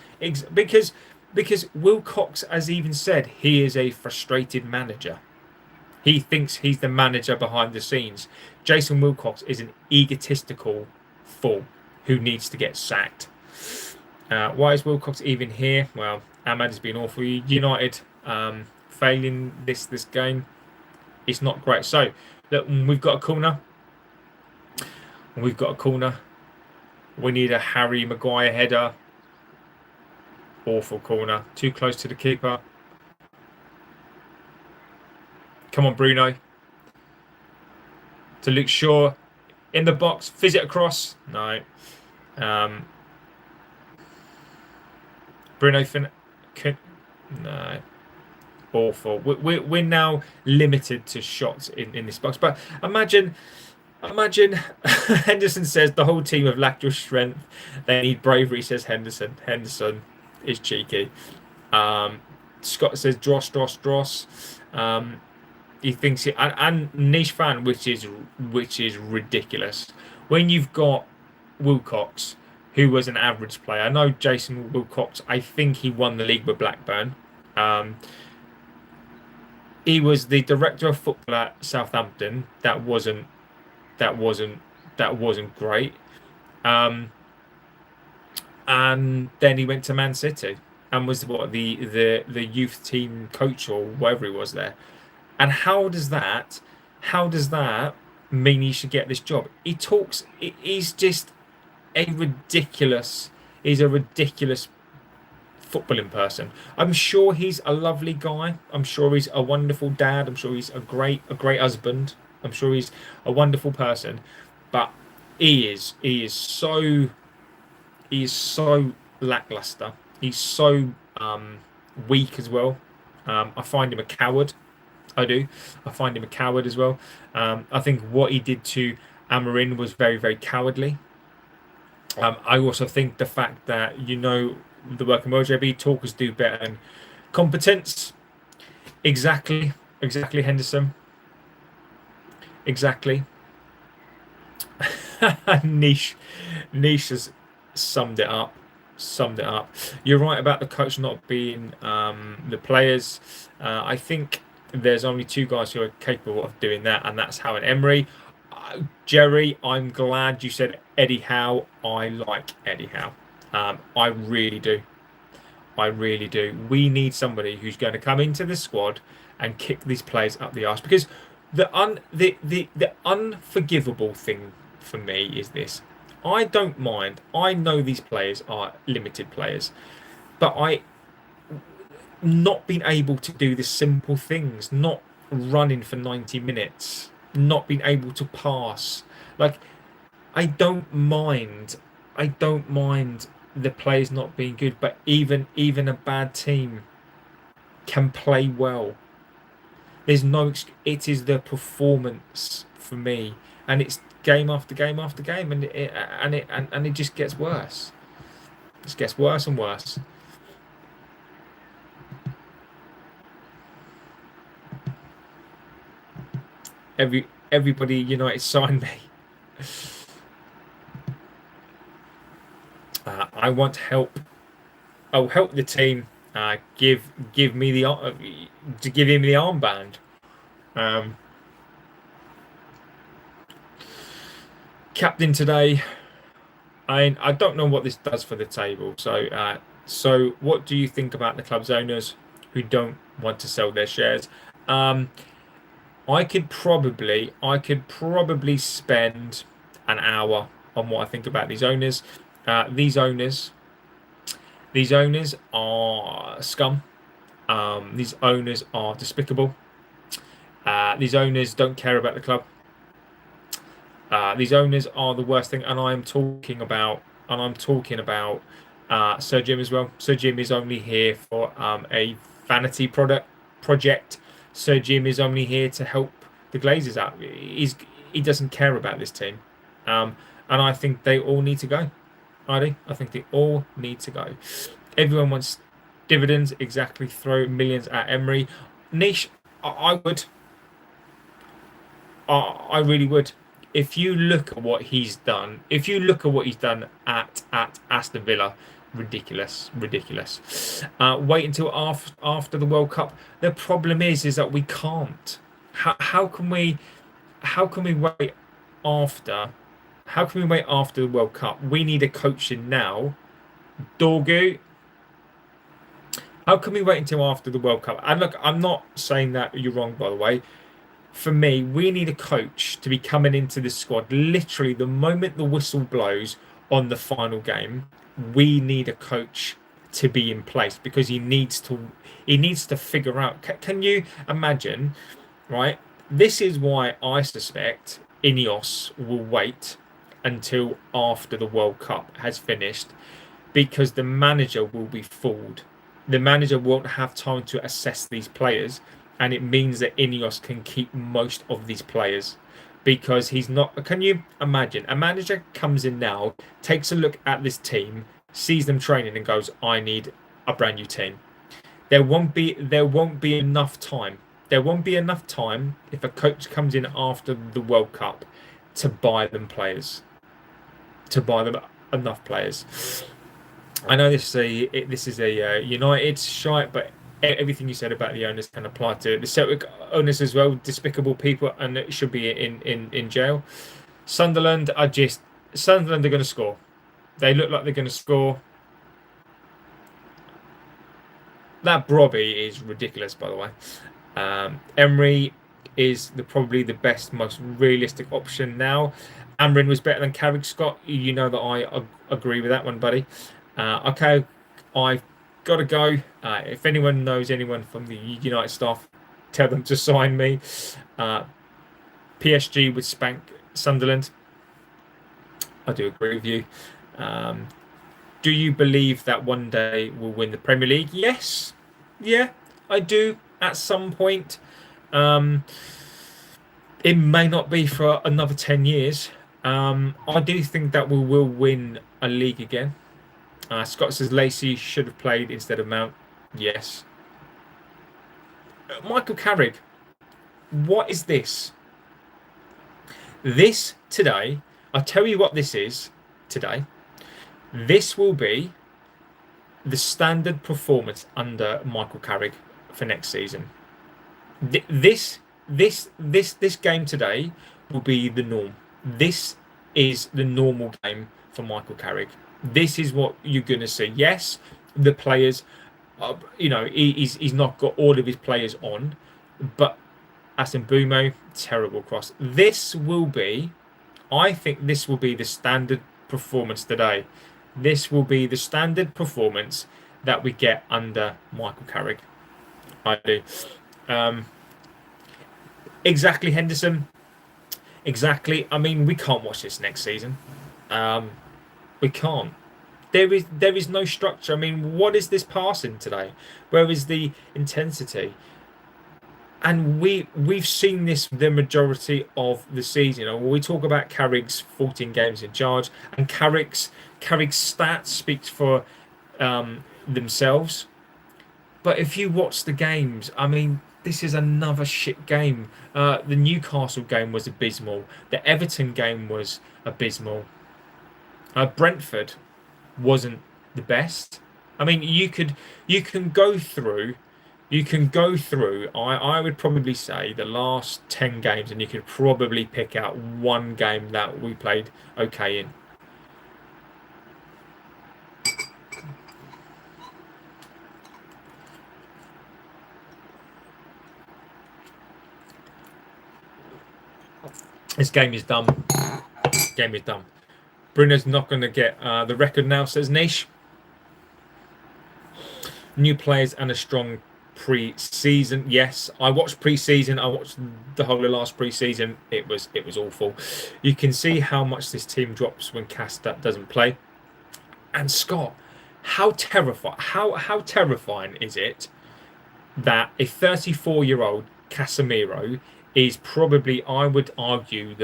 because Wilcox has even said he is a frustrated manager. He thinks he's the manager behind the scenes. Jason Wilcox is an egotistical fool who needs to get sacked. Why is Wilcox even here? Well, Ahmad has been awful. United failing this game. It's not great. So, look, we've got a corner. We've got a corner. We need a Harry Maguire header. Awful corner. Too close to the keeper. Come on, Bruno. To Luke Shaw. In the box. Fizz it across. No. Bruno Fernandes. No. Awful. We're now limited to shots in this box. But imagine Henderson says the whole team have lacked your strength. They need bravery, says Henderson. Henderson is cheeky. Scott says Dross. He thinks it, and niche fan, which is ridiculous. When you've got Wilcox, who was an average player. I know Jason Wilcox. I think he won the league with Blackburn. He was the director of football at Southampton. That wasn't great. And then he went to Man City and was the youth team coach or whatever he was there. And how does that mean he should get this job? He's just a ridiculous footballing person. I'm sure he's a lovely guy. I'm sure he's a wonderful dad. I'm sure he's a great husband. I'm sure he's a wonderful person. But he is so lackluster. He's so weak as well. I find him a coward. I do. I find him a coward as well. I think what he did to Amarin was very, very cowardly. I also think the fact that the working world, JB, talkers do better than competence. Exactly, Henderson. Exactly. Niche has summed it up. You're right about the coach not being the players. I think there's only two guys who are capable of doing that, and that's Howe and Emery. Jerry, I'm glad you said Eddie Howe. I like Eddie Howe. I really do. We need somebody who's going to come into the squad and kick these players up the arse, because the unforgivable thing for me is this. I don't mind. I know these players are limited players, but not being able to do the simple things, not running for 90 minutes, not being able to pass. Like, I don't mind the players not being good, but even a bad team can play well. There's no. It is the performance for me, and it's game after game after game, and it just gets worse. It just gets worse and worse. Everybody United sign me. I want help. I'll help the team. Give me to give him the armband. Captain today. I don't know what this does for the table. So what do you think about the club's owners who don't want to sell their shares? I could probably spend an hour on what I think about these owners. These owners are scum. These owners are despicable. These owners don't care about the club. These owners are the worst thing, and I'm talking about Sir Jim as well. Sir Jim is only here for a vanity project. Sir Jim is only here to help the Glazers out. He doesn't care about this team, and I think they all need to go. I think they all need to go. Everyone wants dividends. Exactly. Throw millions at Emery. Niche, I would. I really would. If you look at what he's done, at Aston Villa, ridiculous. Wait until after the World Cup. The problem is that we can't. How can we wait after? How can we wait after the World Cup? We need a coach in now Dorgu, how can we wait until after the World Cup? And look, I'm not saying that you're wrong, by the way. For me, we need a coach to be coming into the squad literally the moment the whistle blows on the final game. We need a coach to be in place because he needs to figure out. Can you imagine, right? This is why I suspect Ineos will wait until after the World Cup has finished because the manager will be fooled. The manager won't have time to assess these players, and it means that Ineos can keep most of these players because he's not. Can you imagine? A manager comes in now, takes a look at this team, sees them training, and goes, "I need a brand new team." There won't be enough time. There won't be enough time if a coach comes in after the World Cup to buy them players, to buy them enough players. I know this is a United shite, but everything you said about the owners can apply to the Celtic owners as well. Despicable people, and it should be in jail. Sunderland are going to score. They look like they're going to score. That Brobby is ridiculous, by the way. Emery is probably the best, most realistic option now. Amrin was better than Carrick. Scott, you know that I agree with that one, buddy. Okay, I've got to go. If anyone knows anyone from the United staff, tell them to sign me. PSG would spank Sunderland. I do agree with you. Do you believe that one day we'll win the Premier League? Yes. Yeah, I do at some point. It may not be for another 10 years. I do think that we will win a league again. Scott says Lacey should have played instead of Mount. Yes. Michael Carrick, what is this? This today, I'll tell you what this is today. This will be the standard performance under Michael Carrick for next season. This game today will be the norm. This is the normal game for Michael Carrick. This is what you're going to see. Yes, the players, he's not got all of his players on, but Asimbumo, terrible cross. I think this will be the standard performance today. This will be the standard performance that we get under Michael Carrick. I do. Exactly, Henderson. Exactly. I mean, we can't watch this next season. We can't. There is no structure. I mean, what is this passing today? Where is the intensity? And we've seen this the majority of the season. When we talk about Carrick's 14 games in charge, and Carrick's stats speak for themselves. But if you watch the games, I mean, this is another shit game. The Newcastle game was abysmal. The Everton game was abysmal. Brentford wasn't the best. I mean, you can go through. I would probably say the last 10 games, and you could probably pick out one game that we played okay in. This game is done. Game is done. Bruno's not going to get the record now, says Niche. New players and a strong pre-season. Yes, I watched pre-season. I watched the whole of last pre-season. It was awful. You can see how much this team drops when Cass doesn't play. And Scott, how terrifying is it that a 34-year-old Casemiro is probably, I would argue,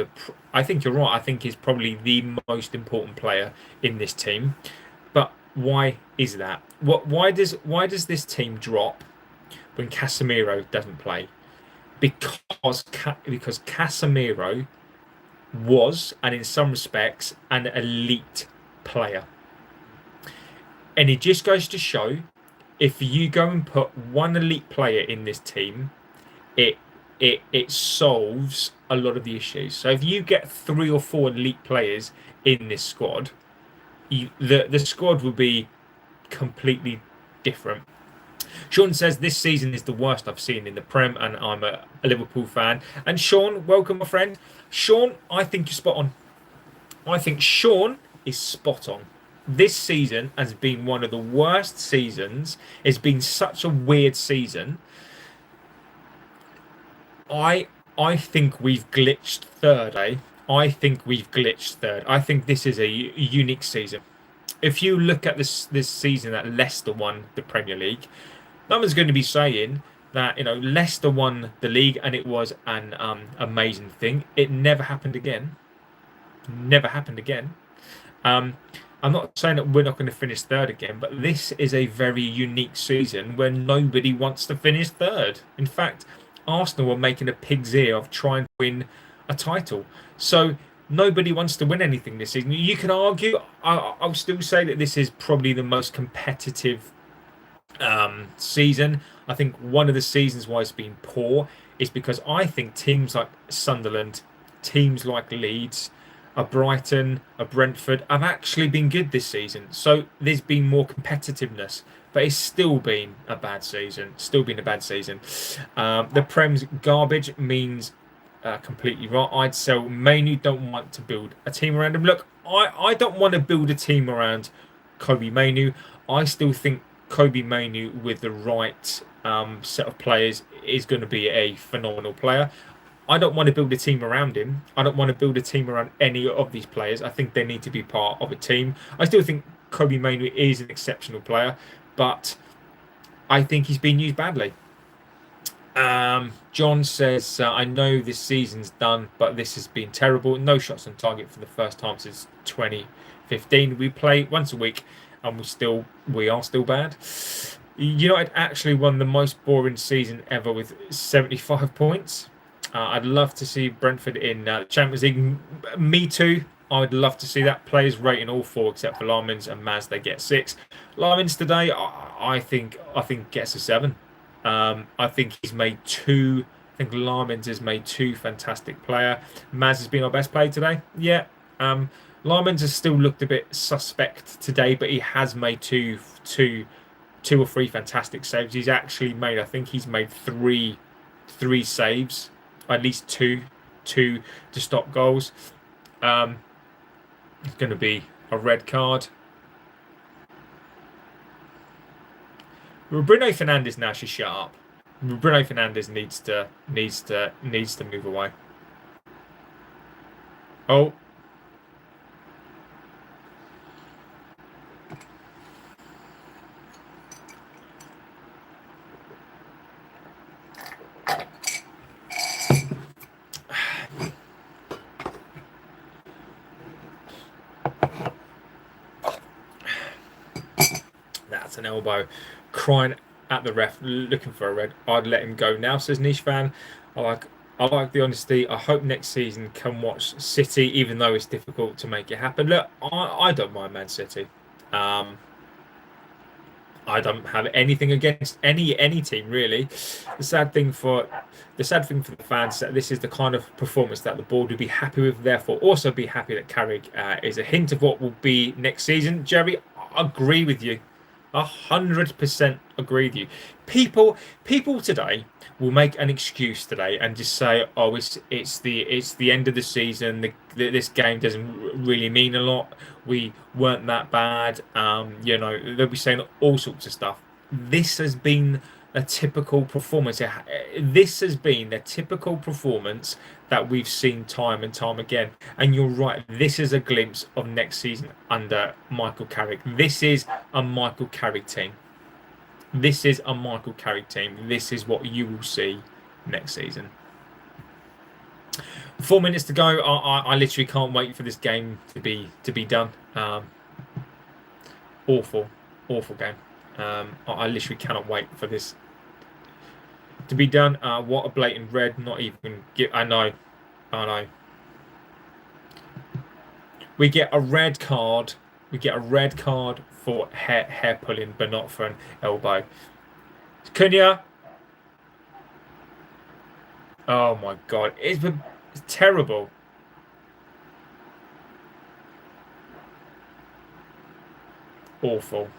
I think you're right. I think he's probably the most important player in this team. But why is that? Why does this team drop when Casemiro doesn't play? Because Casemiro was, and in some respects, an elite player. And it just goes to show, if you go and put one elite player in this team, it solves a lot of the issues. So if you get 3 or 4 elite players in this squad, the squad will be completely different. Sean says this season is the worst I've seen in the Prem, and I'm a Liverpool fan. And Sean, welcome, my friend. Sean, I think you're spot on. I think Sean is spot on. This season has been one of the worst seasons. It's been such a weird season. I think we've glitched third, eh? I think we've glitched third. I think this is a unique season. If you look at this season that Leicester won the Premier League, no one's going to be saying that Leicester won the league and it was an amazing thing. It never happened again. Never happened again. Um, I'm not saying that we're not going to finish third again, but this is a very unique season where nobody wants to finish third. In fact, Arsenal are making a pig's ear of trying to win a title. So nobody wants to win anything this season. You can argue, I'll still say that this is probably the most competitive season. I think one of the seasons why it's been poor is because I think teams like Sunderland, teams like Leeds, a Brighton, a Brentford have actually been good this season. So there's been more competitiveness, but it's still been a bad season. Still been a bad season. The Prem's garbage means completely right. I'd sell Mainoo. Don't want to build a team around him. Look, I don't want to build a team around Kobbie Mainoo. I still think Kobbie Mainoo with the right set of players is going to be a phenomenal player. I don't want to build a team around him. I don't want to build a team around any of these players. I think they need to be part of a team. I still think Kobbie Mainoo is an exceptional player, but I think he's been used badly. John says, I know this season's done, but this has been terrible. No shots on target for the first time since 2015. We play once a week, and we are still bad. United actually won the most boring season ever with 75 points. I'd love to see Brentford in Champions League. Me too. I'd love to see that. Players rating all four except for Larmins and Maz. They get 6. Larmins today, I think gets a 7. I think he's made 2. I think Larmins has made 2 fantastic player. Maz has been our best player today. Yeah. Larmins has still looked a bit suspect today, but he has made two or three fantastic saves. He's actually made. I think he's made three saves. At least two to stop goals. It's going to be a red card. Bruno Fernandes now should shut up. Bruno Fernandes needs to move away. Oh. That's an elbow. Crying at the ref, looking for a red. I'd let him go now, says Niche Fan. I like the honesty. I hope next season can watch City, even though it's difficult to make it happen. Look, I don't mind Man City. I don't have anything against any team really. The sad thing for the fans is that this is the kind of performance that the board would be happy with. Therefore, also be happy that Carrick is a hint of what will be next season. Jerry, I agree with you. 100% agree with you. People today will make an excuse today and just say, "Oh, it's the end of the season. This game doesn't really mean a lot. We weren't that bad." They'll be saying all sorts of stuff. This has been a typical performance. This has been a typical performance that we've seen time and time again. And you're right, this is a glimpse of next season under Michael Carrick. This is a Michael Carrick team. This is a Michael Carrick team. This is what you will see next season. 4 minutes to go. I literally can't wait for this game to be done. Awful game. I literally cannot wait for this to be done. What a blatant red! Not even give. I know. We get a red card. For hair pulling, but not for an elbow. Cunha. Oh my God! It's terrible. Awful.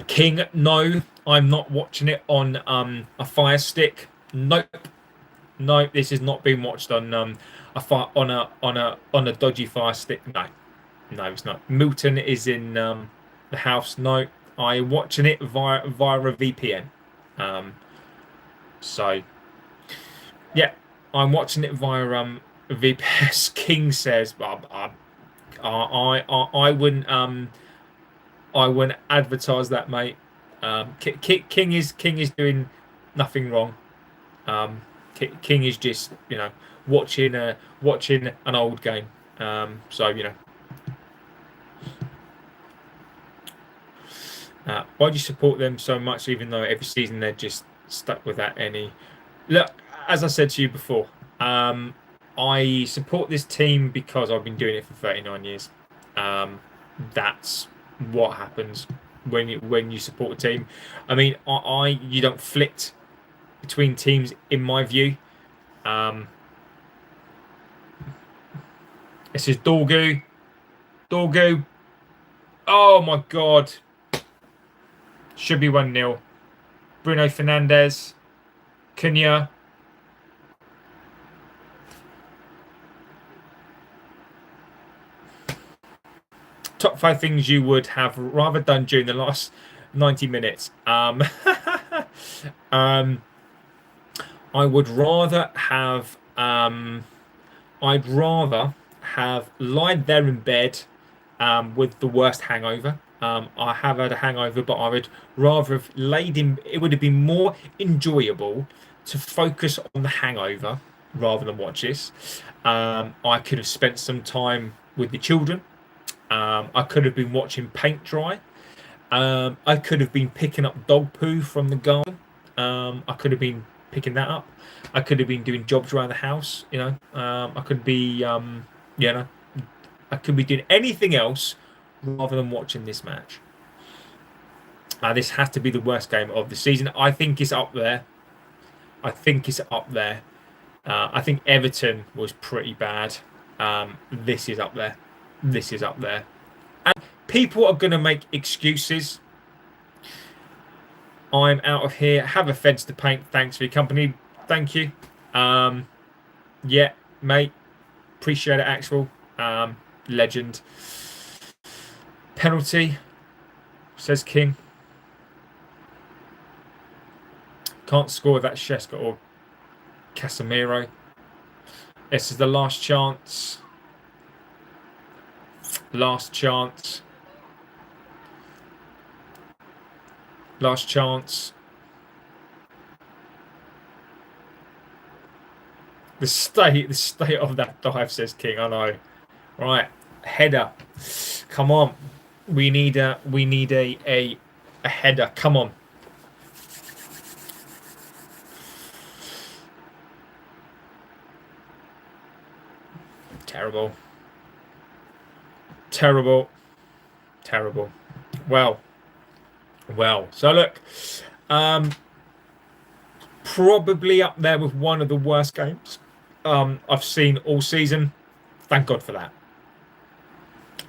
King, no, I'm not watching it on a Fire Stick. Nope, no, this has not been watched on on a dodgy Fire Stick. No, no, it's not. Milton is in the house. No, I'm watching it via a VPN. Um, so yeah, I'm watching it via a VPN. King says, I wouldn't advertise that, mate. King is doing nothing wrong. King is just watching an old game. So why do you support them so much, even though every season they're just stuck without any? Look, as I said to you before, I support this team because I've been doing it for 39 years. That's what happens when you support a team. I mean, you don't flit between teams, in my view. This is Dorgu. Dorgu. Oh my God. Should be 1-0. Bruno Fernandez. Cunha. Top 5 things you would have rather done during the last 90 minutes. I would rather have I'd rather have lied there in bed with the worst hangover. I have had a hangover, but I would rather have laid in. It would have been more enjoyable to focus on the hangover rather than watch this. I could have spent some time with the children. I could have been watching paint dry. I could have been picking up dog poo from the garden. I could have been picking that up. I could have been doing jobs around the house. I could be, I could be doing anything else rather than watching this match. This has to be the worst game of the season. I think it's up there. I think Everton was pretty bad. This is up there. This is up there. And people are going to make excuses. I'm out of here. Have a fence to paint. Thanks for your company. Thank you. Yeah, mate. Appreciate it, Axel. Legend. Penalty, says King. Can't score that Sheska or Casemiro. This is the last chance. Last chance. Last chance. The state of that dive, says King. I know. Right, header. Come on. We need a header. Come on. Terrible. Terrible. Terrible. Well. So look, probably up there with one of the worst games I've seen all season. Thank God for that.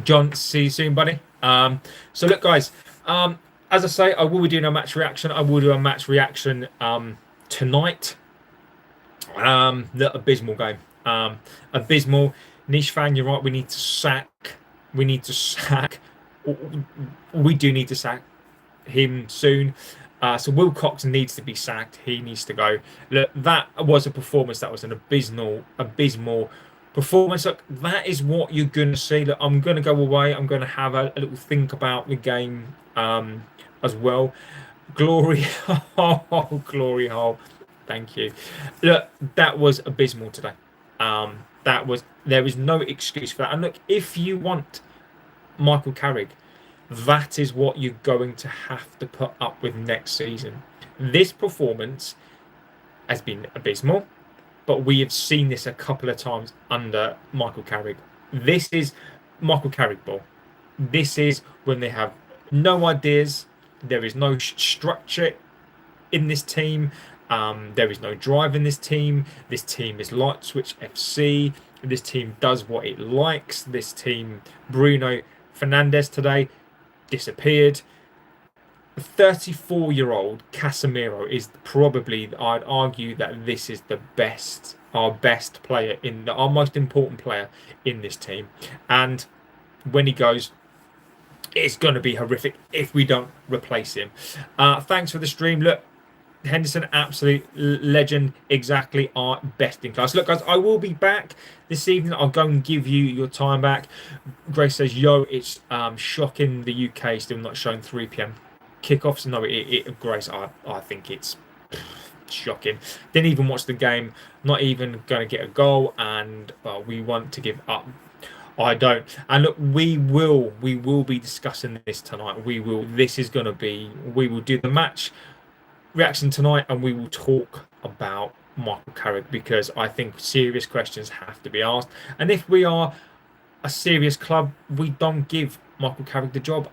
John, see you soon, buddy. So look, guys, as I say, I will be doing a match reaction. I will do a match reaction tonight. The abysmal game. Abysmal. Niche fan, you're right. We need to sack. We do need to sack him soon. So Wilcox needs to be sacked. He needs to go. Look, that was a performance. That was an abysmal performance. Look, that is what you're going to see. Look, I'm going to go away. I'm going to have a little think about the game as well. Glory hole, glory hole. Thank you. Look, that was abysmal today. There is no excuse for that. And look, if you want Michael Carrick, that is what you're going to have to put up with next season. This performance has been abysmal, but we have seen this a couple of times under Michael Carrick. This is Michael Carrick ball. This is when they have no ideas. There is no structure in this team. There is no drive in this team. This team is light switch FC. This team does what it likes. This team, Bruno Fernandes today, disappeared. 34-year-old Casemiro is probably, I'd argue that this is our best player our most important player in this team. And when he goes, it's going to be horrific if we don't replace him. Thanks for the stream. Look, Henderson, absolute legend, exactly our best in class. Look, guys, I will be back this evening. I'll go and give you your time back. Grace says, yo, it's shocking the UK still not showing 3 p.m. kickoffs. No, Grace, I think it's shocking. Didn't even watch the game, not even going to get a goal, and we want to give up. I don't. And look, we will be discussing this tonight. This is going to be. We will do the match reaction tonight, and we will talk about Michael Carrick, because I think serious questions have to be asked. And if we are a serious club, we don't give Michael Carrick the job.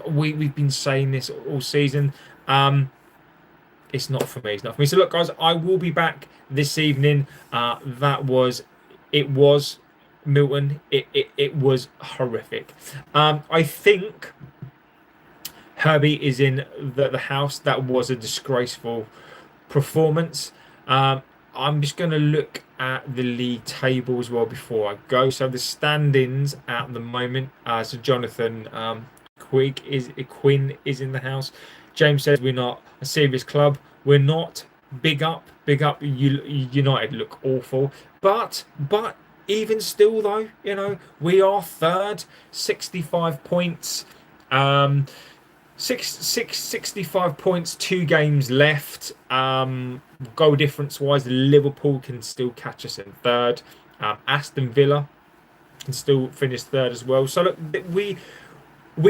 We've been saying this all season. It's not for me. It's not for me. So look, guys, I will be back this evening. It was Milton. It was horrific. I think Herbie is in the house. That was a disgraceful performance. I'm just going to look at the league table as well before I go. So the standings at the moment. So Jonathan Quinn is in the house. James says we're not a serious club. We're not. Big up. United look awful, but even still, though, we are third, 65 points. 65 points, 2 games left. Goal difference wise, Liverpool can still catch us in third. Aston Villa can still finish third as well. So look, we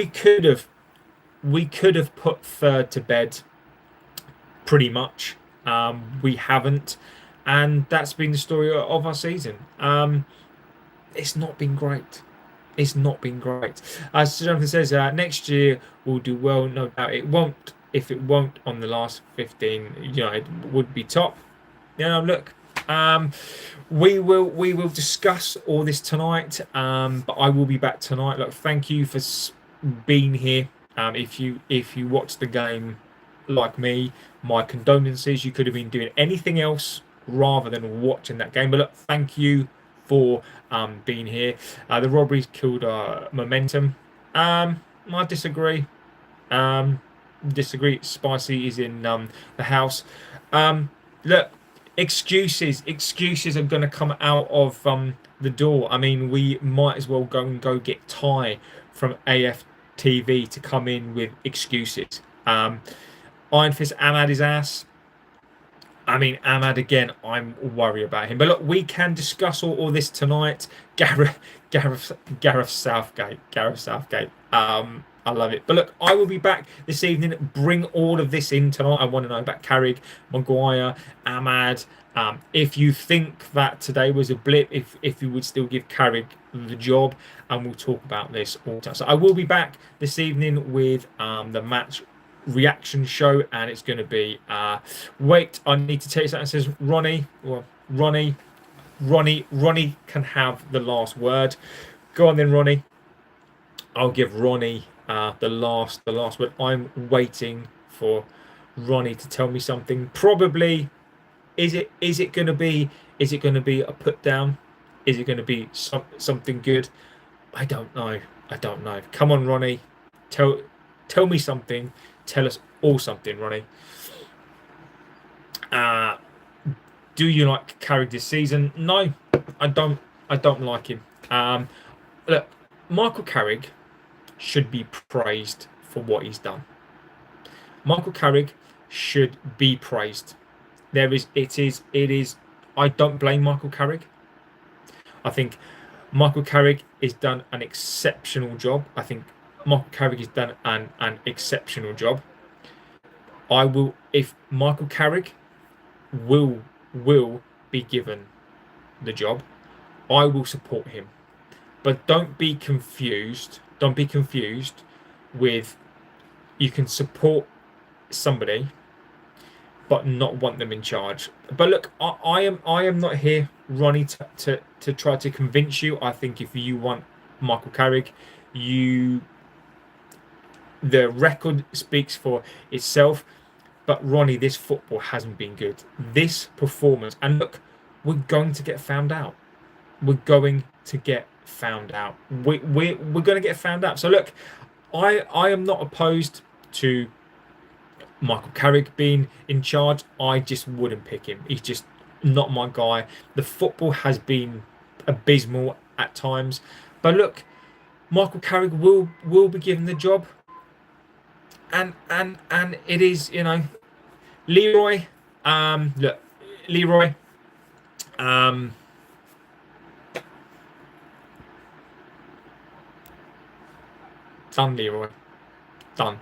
could have put third to bed, pretty much. We haven't, and that's been the story of our season. It's not been great. It's not been great. As Jonathan says, next year we'll do well. No doubt it won't. If it won't on the last 15, it would be top. Look, we will discuss all this tonight. But I will be back tonight. Look, thank you for being here. If you watched the game like me, my condolences. You could have been doing anything else rather than watching that game. But look, thank you for being here. The robberies killed momentum. I disagree. Spicy is in the house. Look, excuses are going to come out of the door. I mean, we might as well go get Ty from AFTV to come in with excuses. Iron Fist Ahmad his ass. I mean, Ahmad again, I'm worried about him. But look, we can discuss all this tonight. Gareth Southgate. I love it. But look, I will be back this evening. Bring all of this in tonight. I want to know about Carrick, Maguire, Ahmad. If you think that today was a blip, if you would still give Carrick the job, and we'll talk about this all the time. So I will be back this evening with the match reaction show, and it's going to be wait, I need to tell you something. It says Ronnie can have the last word. Go on then, Ronnie. I'll give Ronnie the last word. I'm waiting for Ronnie to tell me something. Probably is it going to be a put down? Is it going to be something good? I don't know. Come on, Ronnie. Tell me something. Tell us all something, Ronnie. Do you like Carrick this season? No, I don't like him. Look, Michael Carrick should be praised for what he's done. Michael Carrick should be praised. It is. I don't blame Michael Carrick. I think Michael Carrick has done an exceptional job. I think Michael Carrick has done an exceptional job. If Michael Carrick will be given the job, I will support him. But don't be confused. Don't be confused with, you can support somebody but not want them in charge. But look, I am not here, Ronnie, to try to convince you. I think if you want Michael Carrick, you the record speaks for itself. But Ronnie, this football hasn't been good. This performance, and look, we're going to get found out. We're going to get found out. We're going to get found out. So look, I am not opposed to Michael Carrick being in charge. I just wouldn't pick him. He's just not my guy. The football has been abysmal at times. But look, Michael Carrick will be given the job. And it is, you know, Leroy. Look, Leroy. Done, Leroy. Done.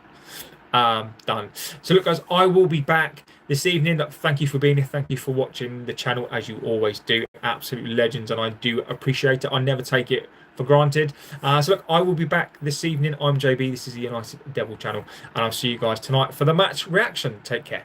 Done. So look, guys, I will be back this evening. Thank you for being here. Thank you for watching the channel as you always do. Absolute legends, and I do appreciate it. I never take it for granted. So look, I will be back this evening. I'm JB. This is the United Devil channel, and I'll see you guys tonight for the match reaction. Take care.